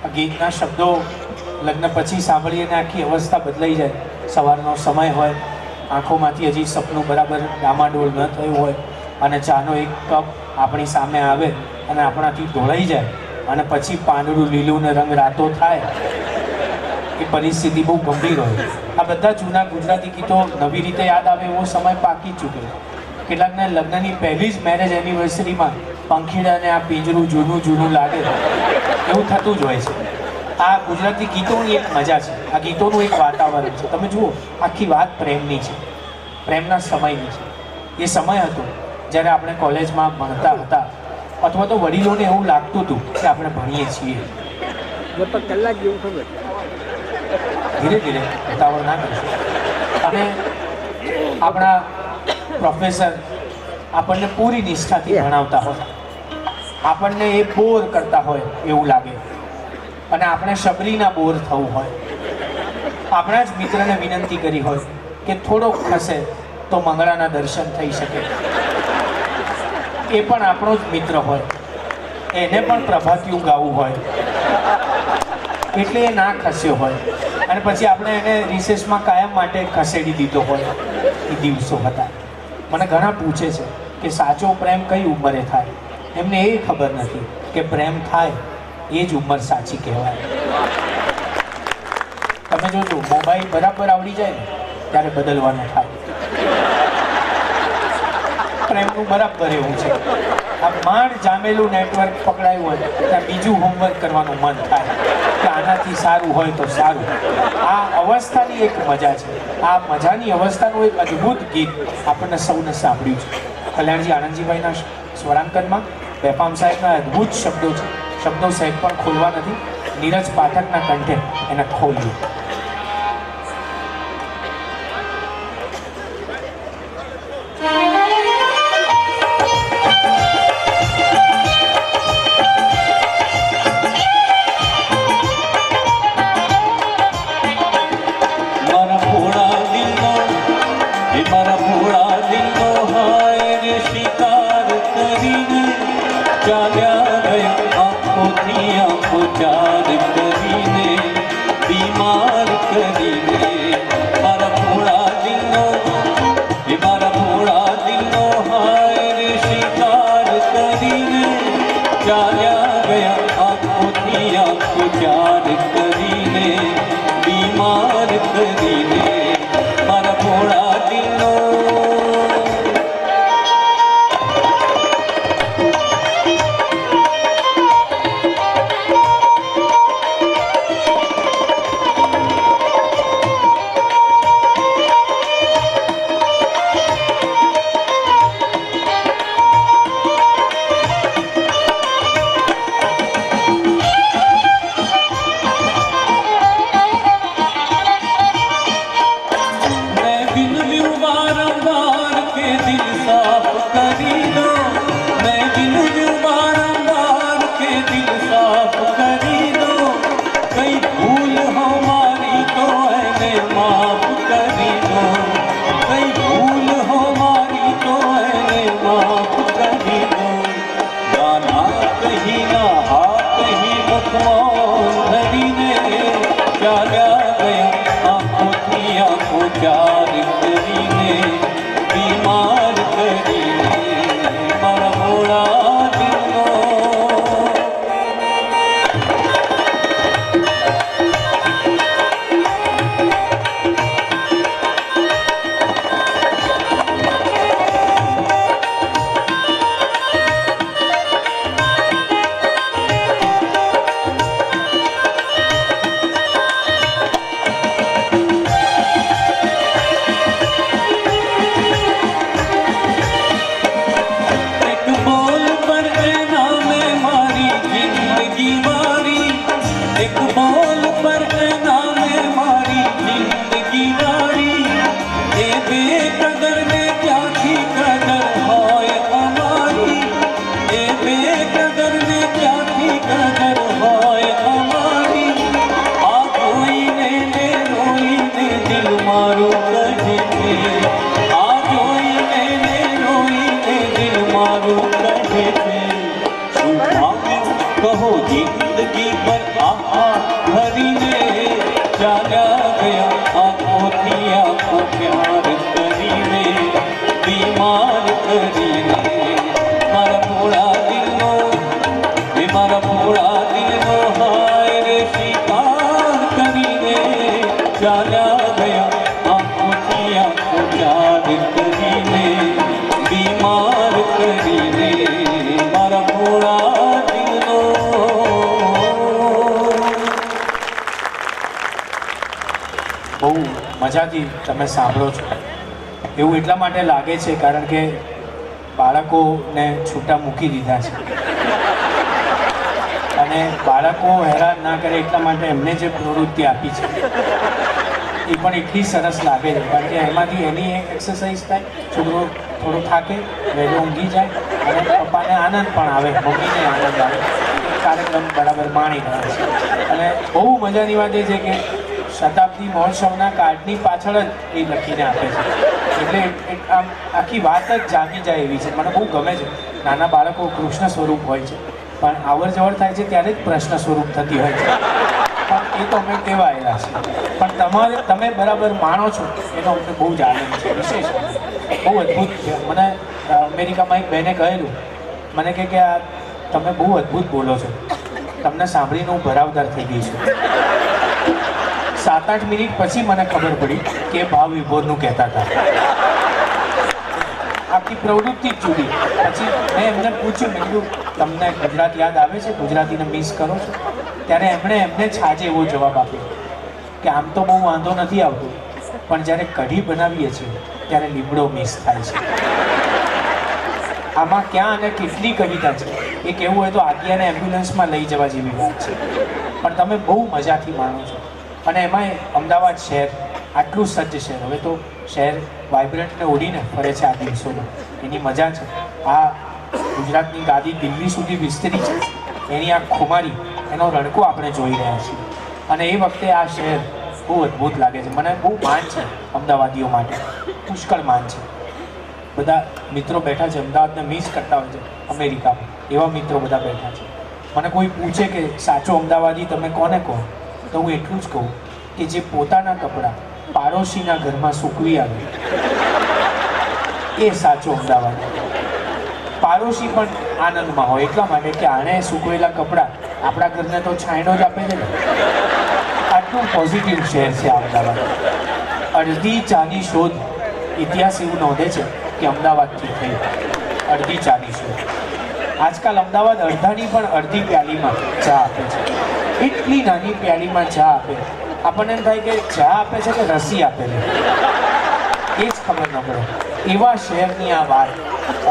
આ ગીતના શબ્દો લગ્ન પછી સાંભળીએ ને આખી અવસ્થા બદલાઈ જાય. સવારનો સમય હોય, આંખોમાંથી હજી સપનું બરાબર ડામાડોળ ન થયું હોય અને ચાનો એક કપ આપણી સામે આવે અને આપણાથી ઢોળાઈ જાય અને પછી પાંદડું લીલું ને રંગ રાતો થાય, એ પરિસ્થિતિ બહુ ગંભીર હોય. આ બધા જૂના ગુજરાતી ગીતો નવી રીતે યાદ આવે એવો સમય પાકી ચૂક્યો. કેટલાકને લગ્નની પહેલી જ મેરેજ એનિવર્સરીમાં પંખીડાને આ પિંજરું જૂનું જૂનું લાગે એવું થતું જ હોય છે. આ ગુજરાતી ગીતોની એક મજા છે, આ ગીતોનું એક વાતાવરણ છે. તમે જુઓ, આખી વાત પ્રેમની છે, પ્રેમના સમયની છે. એ સમય હતો જ્યારે આપણે કોલેજમાં ભણતા હતા અથવા તો વડીલોને એવું લાગતું હતું કે આપણે ભણીએ છીએ. ધીરે ધીરે ઉતાવળ ના કરશો. અને આપણા પ્રોફેસર આપણને પૂરી નિષ્ઠાથી ભણાવતા હોય, આપણને એ બોર કરતા હોય એવું લાગે અને આપણે શબરીના બોર થવું હોય. આપણા જ મિત્રને વિનંતી કરી હોય કે થોડોક ખસે તો મંગળાના દર્શન થઈ શકે. એ પણ આપણો જ મિત્ર હોય, એને પણ પ્રભાતિયું ગાવું હોય એટલે એ ના ખસ્યો હોય અને પછી આપણે એને રિસેસમાં કાયમ માટે ખસેડી દીધો હોય. એ દિવસો હતા. મને ઘણા પૂછે છે કે સાચો પ્રેમ કઈ ઉંમરે થાય. એમને એ ખબર નથી કે પ્રેમ થાય એ જ ઉંમર સાચી કહેવાય. તમે જોજો, મોબાઈલ બરાબર આવડી જાય ને ત્યારે બદલવાનું થાય. પ્રેમનું બરાબર એવું છે. આ માંડ જામેલું નેટવર્ક પકડાયું હોય ત્યાં બીજું હોમવર્ક કરવાનું મન થાય કે આનાથી સારું હોય તો સારું. આ અવસ્થાની એક મજા છે. આ મજાની અવસ્થાનું એક અદ્ભુત ગીત આપણને સૌને સાંભળ્યું છે. કલ્યાણજી આનંદજીભાઈના સ્વરાંકનમાં બેપામ સાહેબના અદ્ભુત શબ્દો છે. શબ્દો સહેજ પણ ખોલવા નથી. નીરજ પાઠકના કંઠે એને ખોલ્યું. મારું કહે છે આવ્યું કહો જિંદગી પર આહા ભરીને ચાલ્યા ગયા આંખોથી આંખો પ્યાર કરીને બીમાર કરીને મારા ભોળા દિલનો મારા ભોળા દિલનો હાય રે શિકાર કરીને ચાલ્યા ગયા આંખોથી આંખો પ્યાર કરીને બીમાર કરીને મારા ભોળા દિલનો. બહુ મજાથી તમે સાંભળો છો એવું એટલા માટે લાગે છે કારણ કે બાળકોને છૂટા મૂકી દીધા છે અને બાળકો હેરાન ના કરે એટલા માટે એમને જે પ્રવૃત્તિ આપી છે એ પણ એટલી સરસ લાગે છે કારણ કે એમાંથી એની એક એક્સરસાઇઝ થાય, છોકરો થોડો થાકે વહેલો ઊંઘી જાય અને પપ્પાને આનંદ પણ આવે, મમ્મીને આનંદ આવે, કાર્યક્રમ બરાબર માણી રહ્યા છે. અને બહુ મજાની વાત એ છે કે શતાબ્દી મહોત્સવના કાર્ડની પાછળ જ એ લખીને આપે છે એટલે આમ આખી વાત જ જામી જાય એવી છે. મને બહુ ગમે છે. નાના બાળકો કૃષ્ણ સ્વરૂપ હોય છે પણ આવર જવર થાય છે ત્યારે જ પ્રશ્ન સ્વરૂપ થતી હોય છે, પણ એ તો અમે ટેવાયેલા છે. પણ તમે બરાબર માણો છો એનો અમને બહુ જ આનંદ છે, વિશેષ બહુ અદ્ભુત છે. મને અમેરિકામાં એક બહેને કહેલું, મને કે આ તમે બહુ અદ્ભુત બોલો છો, તમને સાંભળીને હું ભરાવદાર થઈ ગઈ છું. 7-8 મિનિટ પછી મને ખબર પડી કે ભાવ વિભોરનું કહેતા હતા. આખી પ્રવૃત્તિ જ જુદી. પછી મેં એમને પૂછ્યું, મેં કીધું તમને ગુજરાત યાદ આવે છે, ગુજરાતીને મિસ કરો છો? ત્યારે એમને છાજે એવો જવાબ આપ્યો કે આમ તો બહુ વાંધો નથી આવતો પણ જ્યારે કઢી બનાવીએ છીએ ત્યારે લીમડો મિસ થાય છે. આમાં ક્યાં અને કેટલી કવિતા છે એ કહેવું હોય તો આજ્ઞાને એમ્બ્યુલન્સમાં લઈ જવા જેવી વાત છે. પણ તમે બહુ મજાથી માણો છો અને એમાંય અમદાવાદ શહેર આટલું સજ્જ શહેર, હવે તો શહેર વાઇબ્રન્ટને ઓઢીને ફરે છે આ દિવસોમાં, એની મજા છે. આ ગુજરાતની ગાદી દિલ્હી સુધી વિસ્તરી છે, એની આ ખુમારી, એનો રણકો આપણે જોઈ રહ્યા છીએ અને એ વખતે આ શહેર બહુ અદ્ભુત લાગે છે. મને બહુ માન છે અમદાવાદીઓ માટે, પુષ્કળ માન છે. બધા મિત્રો બેઠા છે, અમદાવાદને મિસ કરતા હોય છે અમેરિકામાં, એવા મિત્રો બધા બેઠા છે. મને કોઈ પૂછે કે સાચો અમદાવાદી તમે કોને કહો, તો હું એટલું જ કહું કે જે પોતાના કપડાં પાડોશીના ઘરમાં સૂકવી આવે એ સાચો અમદાવાદી. પાડોશી પણ આનંદમાં હોય એટલા માટે કે આણે સૂકવેલા કપડાં આપણા ઘરને તો છાંયડો જ આપે છે ને. આટલું પોઝિટિવ શહેર છે આ અમદાવાદ. અડધી ચાની શોધ ઇતિહાસ એવું નોંધે છે કે અમદાવાદથી થઈ, અડધી ચાની શોધ. આજકાલ અમદાવાદ અડધાની પણ અડધી પ્યાલીમાં ચા આપે છે. એટલી નાની પ્યાલીમાં ચા આપે, આપણને એમ થાય કે ચા આપે છે કે રસી આપે છે એ જ ખબર ન પડે. એવા શહેરની આ વાત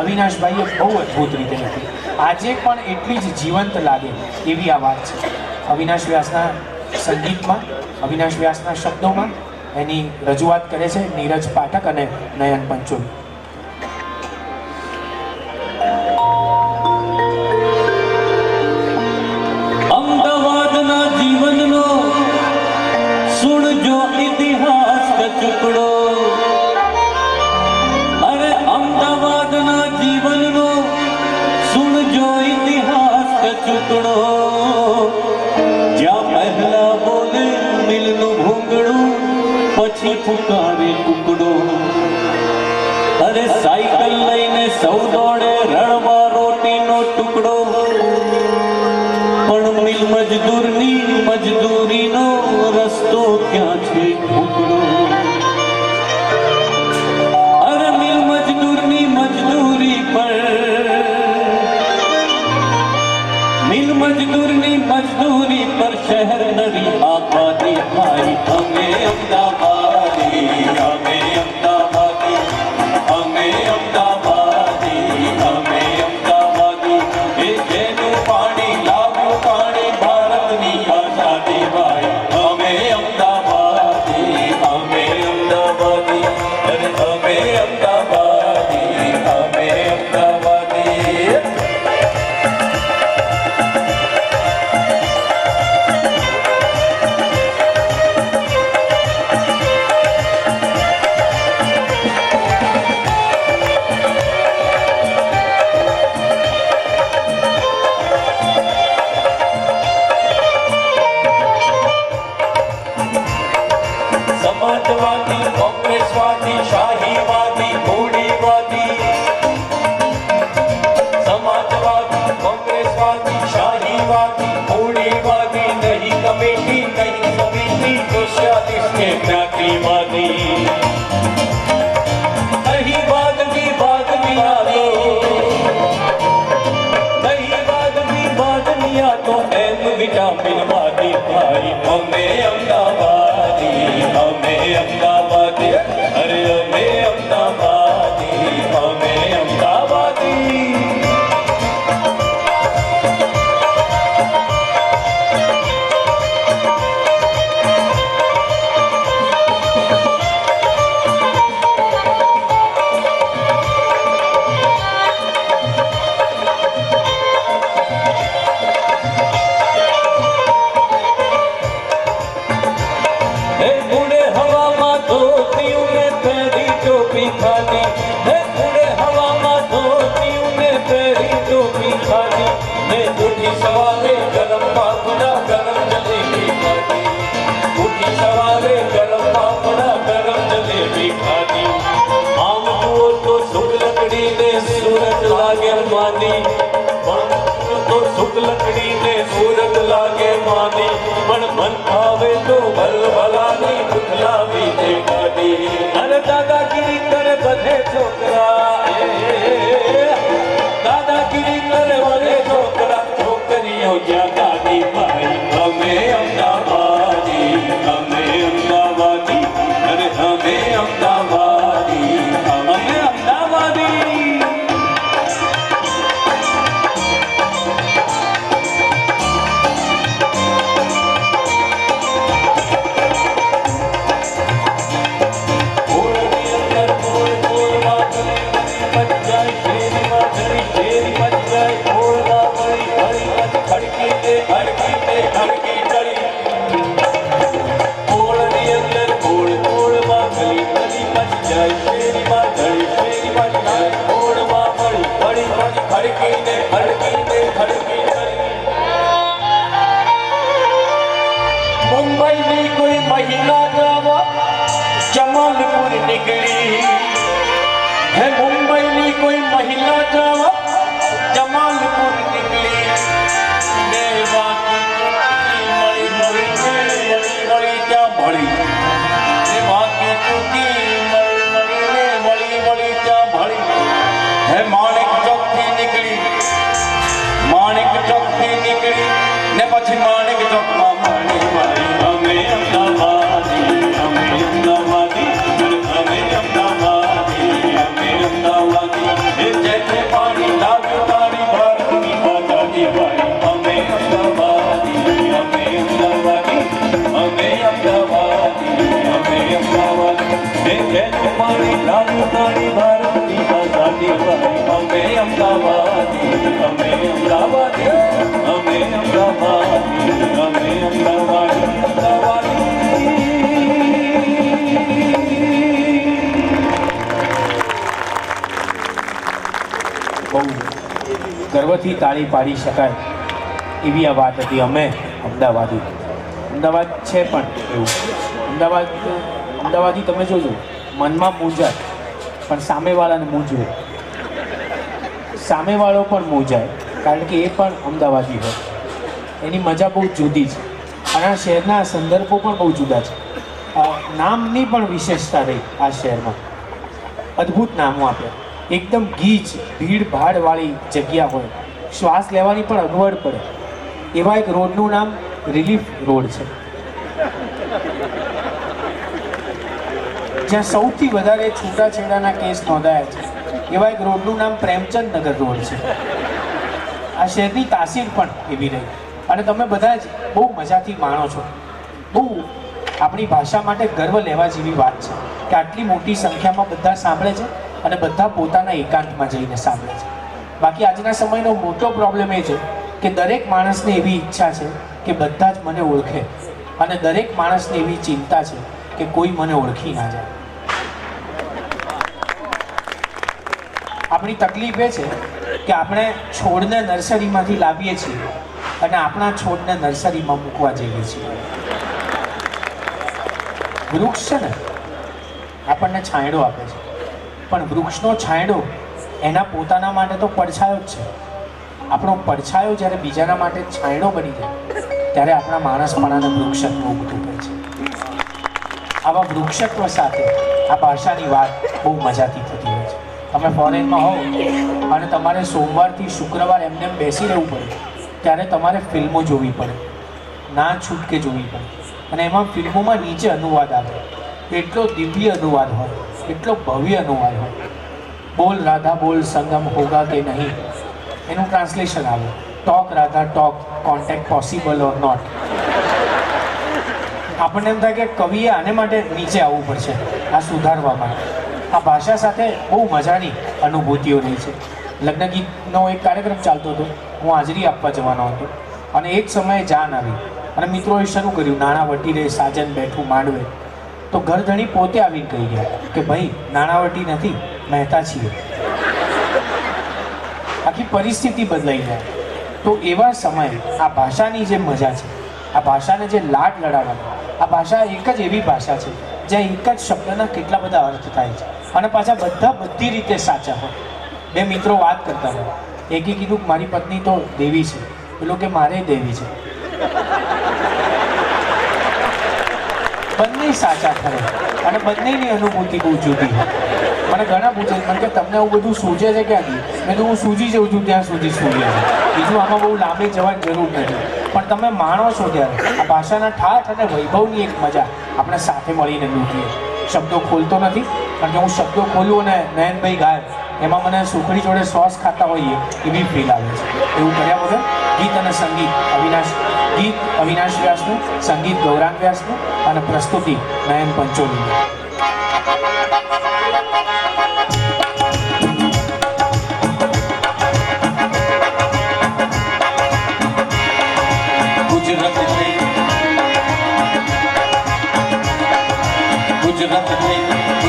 અવિનાશભાઈએ બહુ અદ્ભુત રીતે લખી. આજે પણ એટલી જ જીવંત લાગે એવી આ વાત છે. અવિનાશ વ્યાસના સંગીતમાં, અવિનાશ વ્યાસના શબ્દોમાં એની રજૂઆત કરે છે નીરજ પાઠક અને નયન પંચોલ. અમદાવાદના જીવનનો સુણજો ઇતિહાસ ટુકડો. અરે અમદાવાદના જીવનનો સુણજો ઇતિહાસ ટુકડો. જ્યાં પહેલા બોલે મિલનું ભૂંગળું, પછી ફૂંકારે કુકડો. અરે સાયકલ લઈને સૌ દોડે રણમાં રોટીનો ટુકડો, પણ મિલ મજદૂરીનો રસ્તો ક્યાં છે ટુકડો. અરે મિલ મજદૂરની મજદૂરી પર શહેર નવી આબાદી થાય. અમે અમદાવાદી, અમે અમદાવાદી, અમે અમદાવાદી, અમે અમદાવાદી. એ જેનું પાણી લાવ્યું પાણી ભારતની આઝાદી ભાઈ. અમે અમદાવાદી, અમે અમદાવાદી, અરે અમે અમદાવાદી, અમે અમદાવાદી. वादी थोड़ी वादी नहीं कमेटी नहीं समिति सोशलिस्ट के ख्यातिवादी नहीं वाद विवाद मिया तो नहीं वाद विवाद मिया तो एम विटामिन वादी भाई हमें अमदावादी हमें अमदावादी अरे हमें अमदावादी हमें अमदावादी लकड़ी ने सूरत लागे मानी मन मन आवे तो भल भलानी दुखला भी देखानी अरे दादागिरी करे बधे छोकरा दादागिरी करे बधे छोकरा छोकरियों क्या दादी भाई हमें अमदावादी अरे हमें अमदावादी हमें अमदावादी मुंबई में कोई महिला जावा जमालपुर निकली है मुंबई में कोई महिला जावा जमालपुर निकली मेवा की मड़ी मड़ी मड़ी मड़ी क्या भड़ी मेवा की चुकी मड़ी मड़ी क्या भड़ी है माणिक चौक थी निकली माणिक चौक थी निकली ने પછી માણિક ચોકમાં માણી મારી અમે અમદાવાદી એ જેઠે પાણી લાગ્યું તારી ભારતની આઝાદી ભાઈ અમે અમદાવાદી એ જેઠે પાણી લાગ્યું તારી ભારતની આઝાદી ભાઈ અમે અમદાવાદી અમે અમદાવાદી બહુ ગર્વથી તાળી પાડી શકાય એવી આ વાત હતી અમે અમદાવાદી અમદાવાદ છે પણ એવું અમદાવાદી તમે જોજો મનમાં મૂંઝાય પણ સામેવાળાને મૂંઝવે સામેવાળો પણ મૂંઝાય કારણ કે એ પણ અમદાવાદી હોય એની મજા બહુ જુદી છે અને આ શહેરના સંદર્ભો પણ બહુ જુદા છે નામની પણ વિશેષતા રહી આ શહેરમાં અદ્ભુત નામો આપ્યા એકદમ ગીચ ભીડ ભાડવાળી જગ્યા હોય શ્વાસ લેવાની પણ અગવડ પડે એવા એક રોડનું નામ રિલીફ રોડ છે જ્યાં સૌથી વધારે છૂટાછેડાના કેસ નોંધાયા છે એવા એક રોડનું નામ પ્રેમચંદ નગર રોડ છે આ શહેરની તાસીર પણ એવી રહી અને તમે બધા જ બહુ મજાથી માણો છો બહુ આપણી ભાષા માટે ગર્વ લેવા જેવી વાત છે કે આટલી મોટી સંખ્યામાં બધા સાંભળે છે અને બધા પોતાના એકાંતમાં જઈને સાંભળે છે બાકી આજના સમયનો મોટો પ્રોબ્લેમ એ છે કે દરેક માણસને એવી ઈચ્છા છે કે બધા જ મને ઓળખે અને દરેક માણસને એવી ચિંતા છે કે કોઈ મને ઓળખી ના જાય આપણી તકલીફ એ છે કે આપણે છોડને નર્સરીમાંથી લાવીએ છીએ અને આપણા છોડને નર્સરીમાં મૂકવા જઈએ છીએ વૃક્ષ છે ને આપણને છાંયડો આપે છે પણ વૃક્ષનો છાંયડો એના પોતાના માટે તો પડછાયો જ છે આપણો પડછાયો જ્યારે બીજાના માટે છાંયડો બની જાય ત્યારે આપણા માણસપણાને વૃક્ષત્વ ઉભું કરે છે. આવા વૃક્ષત્વ સાથે આ ભાષાની વાત બહુ મજાથી થતી હોય છે. તમે ફોરેનમાં હો અને તમારે સોમવારથી શુક્રવાર એમને બેસી રહેવું પડે ત્યારે તમારે ફિલ્મો જોવી પડે, ના છૂટકે જોવી પડે. અને એમાં ફિલ્મોમાં નીચે અનુવાદ આવે, એટલો દિવ્ય અનુવાદ હોય, એટલો ભવ્ય અનુવાદ હોય. બોલ રાધા બોલ સંગમ હોગા કે નહીં, એનું ટ્રાન્સલેશન આવે, talk Radha talk, contact possible or not. આપણને એમ થાય કે કવિએ આને માટે નીચે આવવું પડશે, આ સુધારવા માટે. આ ભાષા સાથે બહુ મજાની અનુભૂતિઓ રહી છે. લગ્ન ગીતનો એક કાર્યક્રમ ચાલતો હતો, હું હાજરી આપવા જવાનો હતો અને એક સમયે જાન આવી અને મિત્રોએ શરૂ કર્યું, નાણાવટી રે સાજન બેઠું માંડવે. તો ઘરધણી પોતે આવીને કહી ગયા કે ભાઈ નાણાવટી નથી, મહેતા છીએ. આખી પરિસ્થિતિ બદલાઈ જાય. તો એવા સમયે આ ભાષાની જે મજા છે, આ ભાષાને જે લાડ લડાવવાનો, આ ભાષા એક જ એવી ભાષા છે જ્યાં એક જ શબ્દના કેટલા બધા અર્થ થાય છે અને પાછા બધા બધી રીતે સાચા હોય. બે મિત્રો વાત કરતા હોય, એકે કીધું કે મારી પત્ની તો દેવી છે, પેલો કે મારે દેવી છે. બંને સાચા ખરે અને બંનેની અનુભૂતિ બહુ જુદી હોય. મને ઘણા પૂછે મને કે તમને આવું બધું સૂઝે છે ક્યાંથી? મેં તો હું સૂજી જઉં છું ત્યાં સુધી સૂઝે છે, બીજું આમાં બહુ લાંબી જવાની જરૂર નથી. પણ તમે માણો છો ત્યારે આ ભાષાના ઠાઠ અને વૈભવની એક મજા આપણે સાથે મળીને લૂંટીએ. શબ્દો ખોલતો નથી, કારણ કે હું શબ્દો ખોલું અને નયનભાઈ ગાય એમાં મને સુખડી જોડે સોસ ખાતા હોઈએ એવી ફીલ આવે છે. એવું કર્યા વગર ગીત અને સંગીત અવિનાશ વ્યાસનું, સંગીત ગૌરાંગ વ્યાસનું અને પ્રસ્તુતિ નયન પંચોલીનું.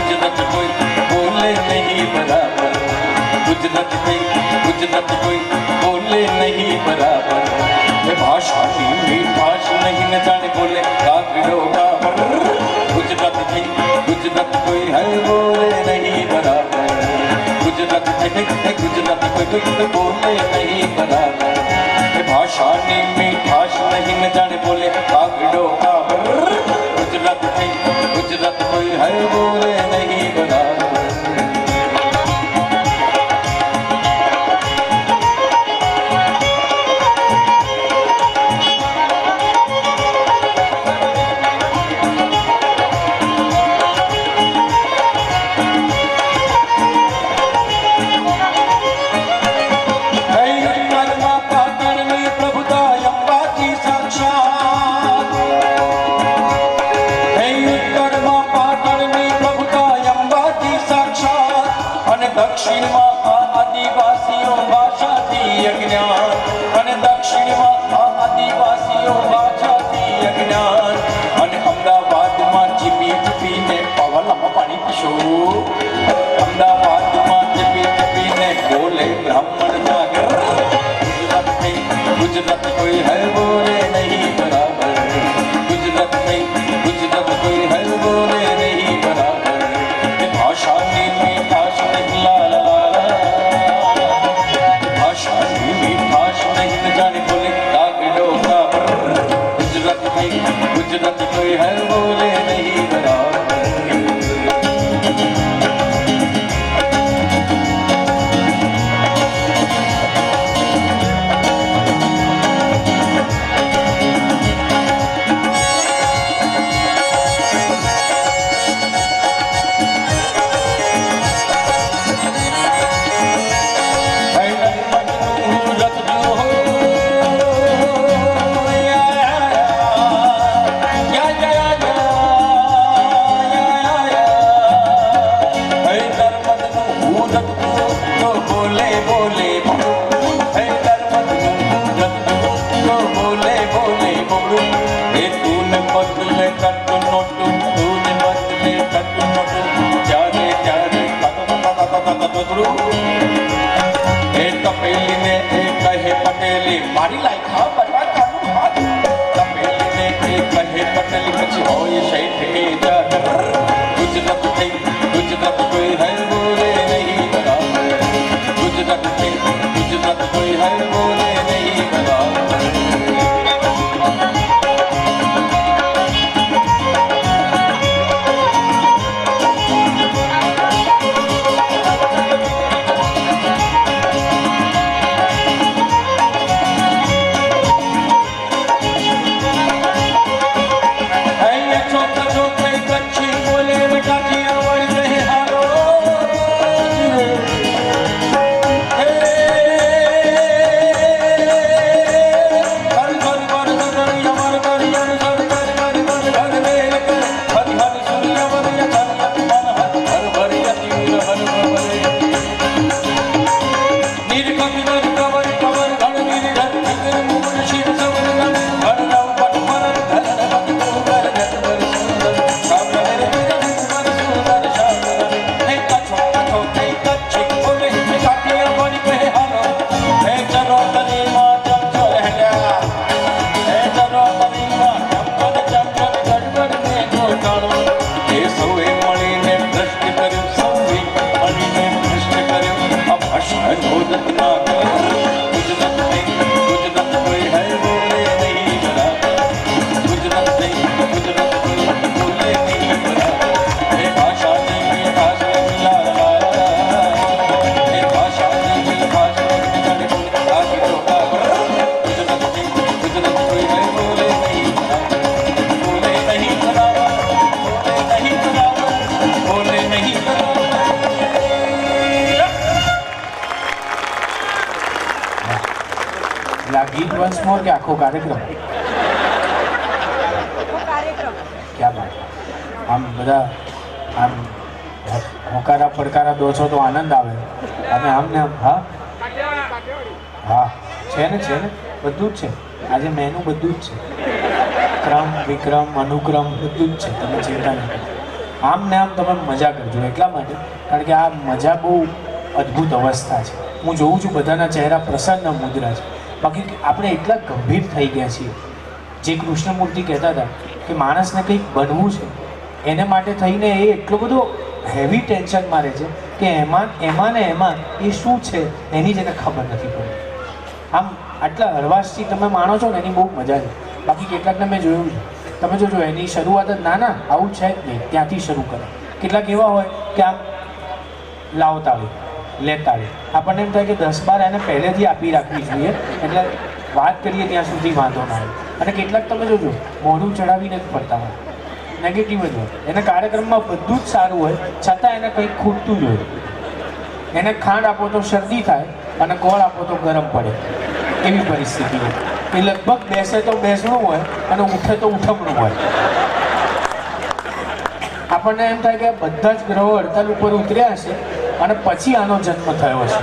गुजरात कोई बोले नहीं बराबर, गुजरात कोई बोले नहीं बराबर. ये भाषा की मीठास नहीं न जाने बोले कागड़ो बाबर. गुजरात कोई है बोले नहीं बराबर, गुजरात कोई बोले नहीं बराबर. ये भाषा की मीठास नहीं न जाने बोले कागड़ो बाबर. गुजरात कोई है बोले नहीं बराबर. દક્ષિણમાં આ આદિવાસીઓ ભાષાથી અજ્ઞાન, અને દક્ષિણમાં આ આદિવાસીઓ ભાષાથી અજ્ઞાન. અને અમદાવાદમાં ચીપીને પવનમાં પાણી પીશું, અમદાવાદમાં ચીપીને બોલે બ્રાહ્મણ જાગર. ગુજરાત કોઈ હૈ બોલે નહીં બરાબર, ગુજરાત કોઈ હૈ બોલે નહીં બરાબર. ભાષાની મીઠાશ નહીં ભાષાની મીઠાશ નહીં જાને બોલે કાગડો કાબર. ગુજરાત કોઈ હૈ બોલે નહીં બરાબર. મારી લાઈફ હા બરબાદ કરવું હાથ તપેલીને એક કહે પટેલ પછી હોય શૈઠ એ જાગર. ગુજરાત કોઈ હૈ બોલે નહીં બરાબર, ગુજરાત ગુજરાત કોઈ હર બોલે નહીં બરાબર गीत वंस मोर के आखो कार्यक्रम क्या बात आम बधा आम होकारा પડકારા દો છો તો આનંદ આવે અને આમને હા હા છે ને બધું જ છે આજે મેનુ બધું જ છે ક્રમ વિક્રમ અનુક્રમ બધું જ છે તમે ચિંતા નહીં કરો આમ ને આમ તમે મજા કરજો એટલા માટે કારણ કે આ મજા બહુ અદ્ભુત અવસ્થા છે હું જોઉં છું બધાના ચહેરા પ્રસન્ન મુદ્રા છે બાકી આપણે એટલા ગંભીર થઈ ગયા છીએ જે કૃષ્ણમૂર્તિ કહેતા હતા કે માણસને કંઈક બનવું છે એને માટે થઈને એ એટલો બધો હેવી ટેન્શનમાં રહે છે કે એમાં ને એમાં એ શું છે એની જ એને ખબર નથી પડતી આમ આટલા હળવાશથી તમે માણો છો ને એની બહુ મજા છે બાકી કેટલાકને મેં જોયું છે તમે જોજો એની શરૂઆત જ ના આવું છે જ નહીં ત્યાંથી શરૂ કરે કેટલાક એવા હોય કે આમ લાવતા હોય લેતા હોય આપણને એમ થાય કે 10-12 એને પહેલેથી આપી રાખવી જોઈએ એટલે વાત કરીએ ત્યાં સુધી વાંધો ના આવે અને કેટલાક તમે જોજો મોઢું ચડાવીને જ ફરતા હોય નેગેટિવ જ હોય એના કાર્યક્રમમાં બધું જ સારું હોય છતાં એને કંઈક ખૂટતું જ હોય એને ખાંડ આપો તો શરદી થાય અને ગોળ આપો તો ગરમ પડે એવી પરિસ્થિતિ હોય એ લગભગ બેસે તો બેસણું હોય અને ઉઠે તો ઉઠમણું હોય આપણને એમ થાય કે બધા જ ગ્રહો હડતાલ ઉપર ઉતર્યા હશે અને પછી આનો જન્મ થયો હશે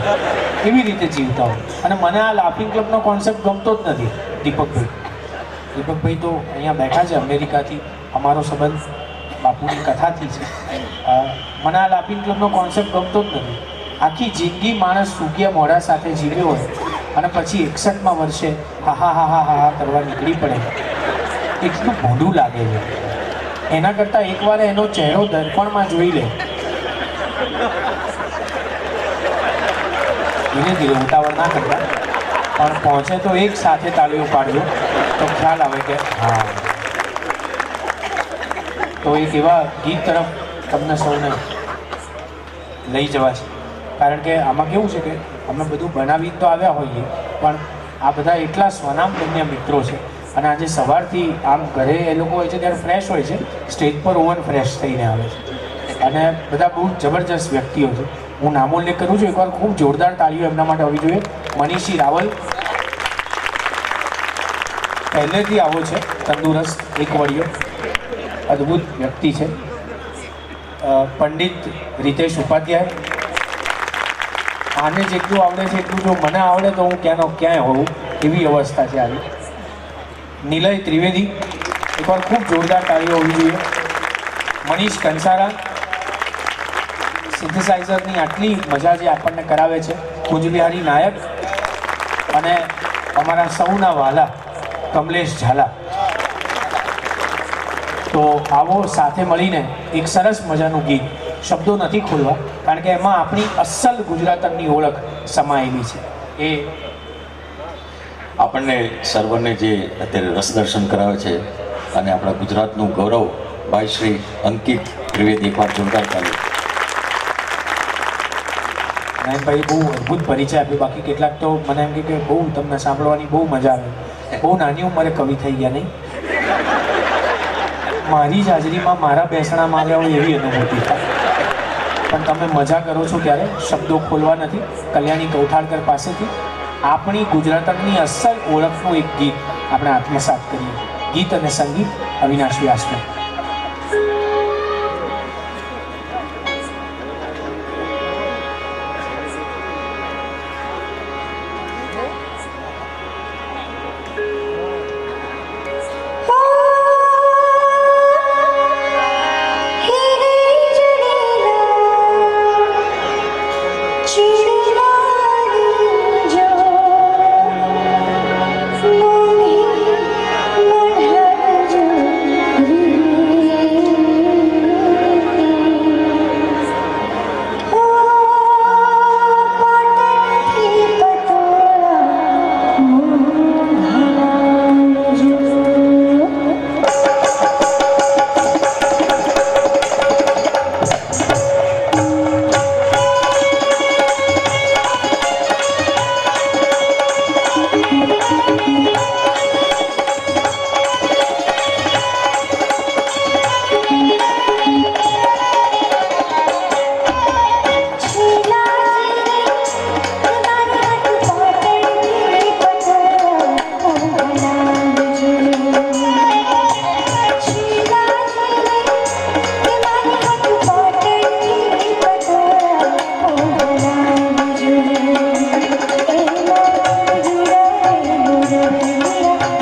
એવી રીતે જીવતા હોય અને મને આ લાફિંગ ક્લબનો કોન્સેપ્ટ ગમતો જ નથી દીપકભાઈ તો અહીંયા બેઠા છે અમેરિકાથી અમારો સંબંધ બાપુની કથાથી છે મને આ લાફિંગ ક્લબનો કોન્સેપ્ટ ગમતો જ નથી આખી જિંદગી માણસ સૂગ્યા મોઢા સાથે જીવ્યો હોય અને પછી 61માં વર્ષે હા કરવા નીકળી પડે એટલું ભૂંડું લાગે છે એના કરતાં એકવાર એનો ચહેરો દર્પણમાં જોઈ લે ધીરે ધીરે ઉતાવળ ના કરતા પણ પહોંચે તો એક સાથે તાળીઓ પાડજો તો ખ્યાલ આવે કે હા તો એક એવા ગીત તરફ તમને સૌને લઈ જવા છે કારણ કે આમાં કેવું છે કે અમે બધું બનાવી તો આવ્યા હોઈએ પણ આ બધા એટલા સ્વનામધન્ય મિત્રો છે અને આજે સવારથી આમ ઘરે એ લોકો હોય છે ત્યારે ફ્રેશ હોય છે સ્ટેજ પર ઓવન ફ્રેશ થઈને આવે છે અને બધા બહુ જબરજસ્ત વ્યક્તિઓ છે હું નામોલ્લેખ કરું છું એકવાર ખૂબ જોરદાર તાળીઓ એમના માટે હોવી જોઈએ મનીષી રાવલ પહેલેથી આવો છે તંદુરસ્ત એકવડિયો અદ્ભુત વ્યક્તિ છે પંડિત રીતેશ ઉપાધ્યાય આને જેટલું આવડે છે એટલું જો મને આવડે તો હું ક્યાંનો ક્યાંય હોઉં એવી અવસ્થા છે આવી નિલય ત્રિવેદી એકવાર ખૂબ જોરદાર તાળીઓ હોવી જોઈએ મનીષ કંસારા સિન્થેસાઇઝરની આટલી મજા જે આપણને કરાવે છે કુંજબિહારી નાયક અને અમારા સૌના વાલા કમલેશ ઝાલા તો આવો સાથે મળીને એક સરસ મજાનું ગીત શબ્દો નથી ખોલવા કારણ કે એમાં આપણી અસલ ગુજરાતની ઓળખ સમાયેલી છે એ આપણને સર્વને જે અત્યારે રસ દર્શન કરાવે છે અને આપણા ગુજરાતનું ગૌરવ ભાઈ શ્રી અંકિત ત્રિવેદી, એકવાર જોરદાર તાળી. નાયણભાઈ બહુ અદ્ભુત પરિચય આપ્યો. બાકી કેટલાક તો મને એમ કે બહુ તમને સાંભળવાની બહુ મજા આવે. બહુ નાની ઉંમરે કવિ થઈ ગયા નહીં? મારી જ હાજરીમાં મારા બેસણામાં આવ્યા હોય એવી અનુભૂતિ થાય. પણ તમે મજા કરો છો ત્યારે શબ્દો ખોલવા નથી. કલ્યાણી કૌઠાળકર પાસેથી આપણી ગુજરાતની અસલ ઓળખનું એક ગીત આપણે આત્મસાત કરીએ. ગીત અને સંગીત અવિનાશ વ્યાસનું.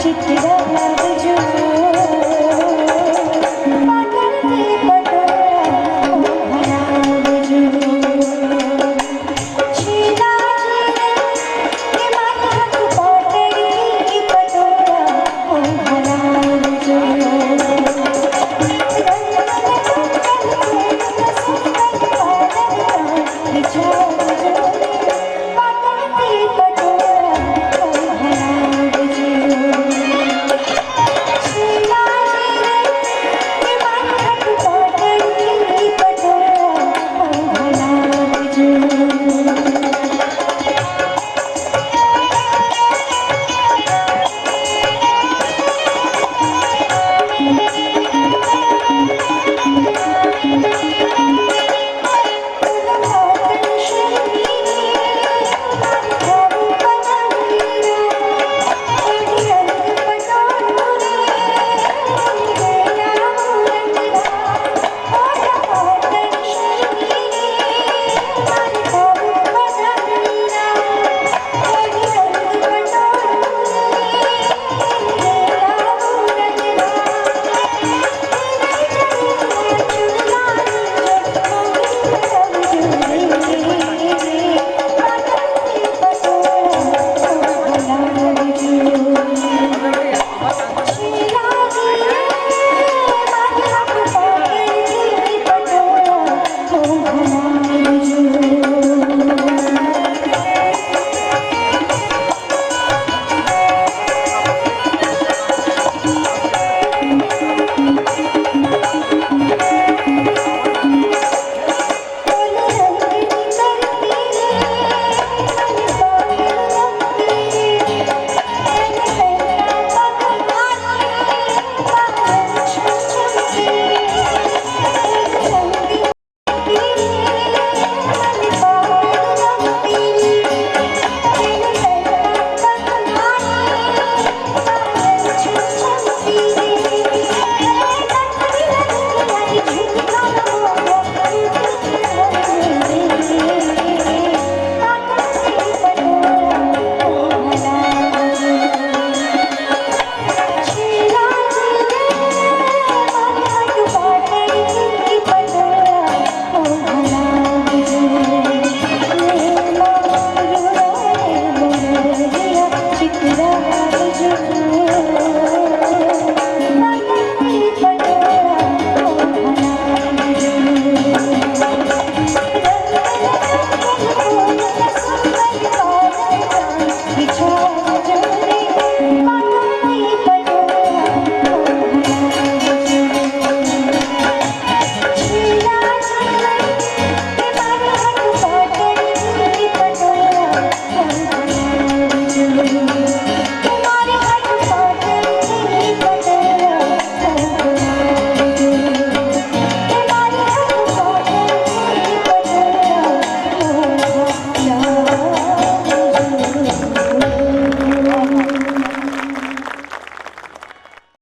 चित्र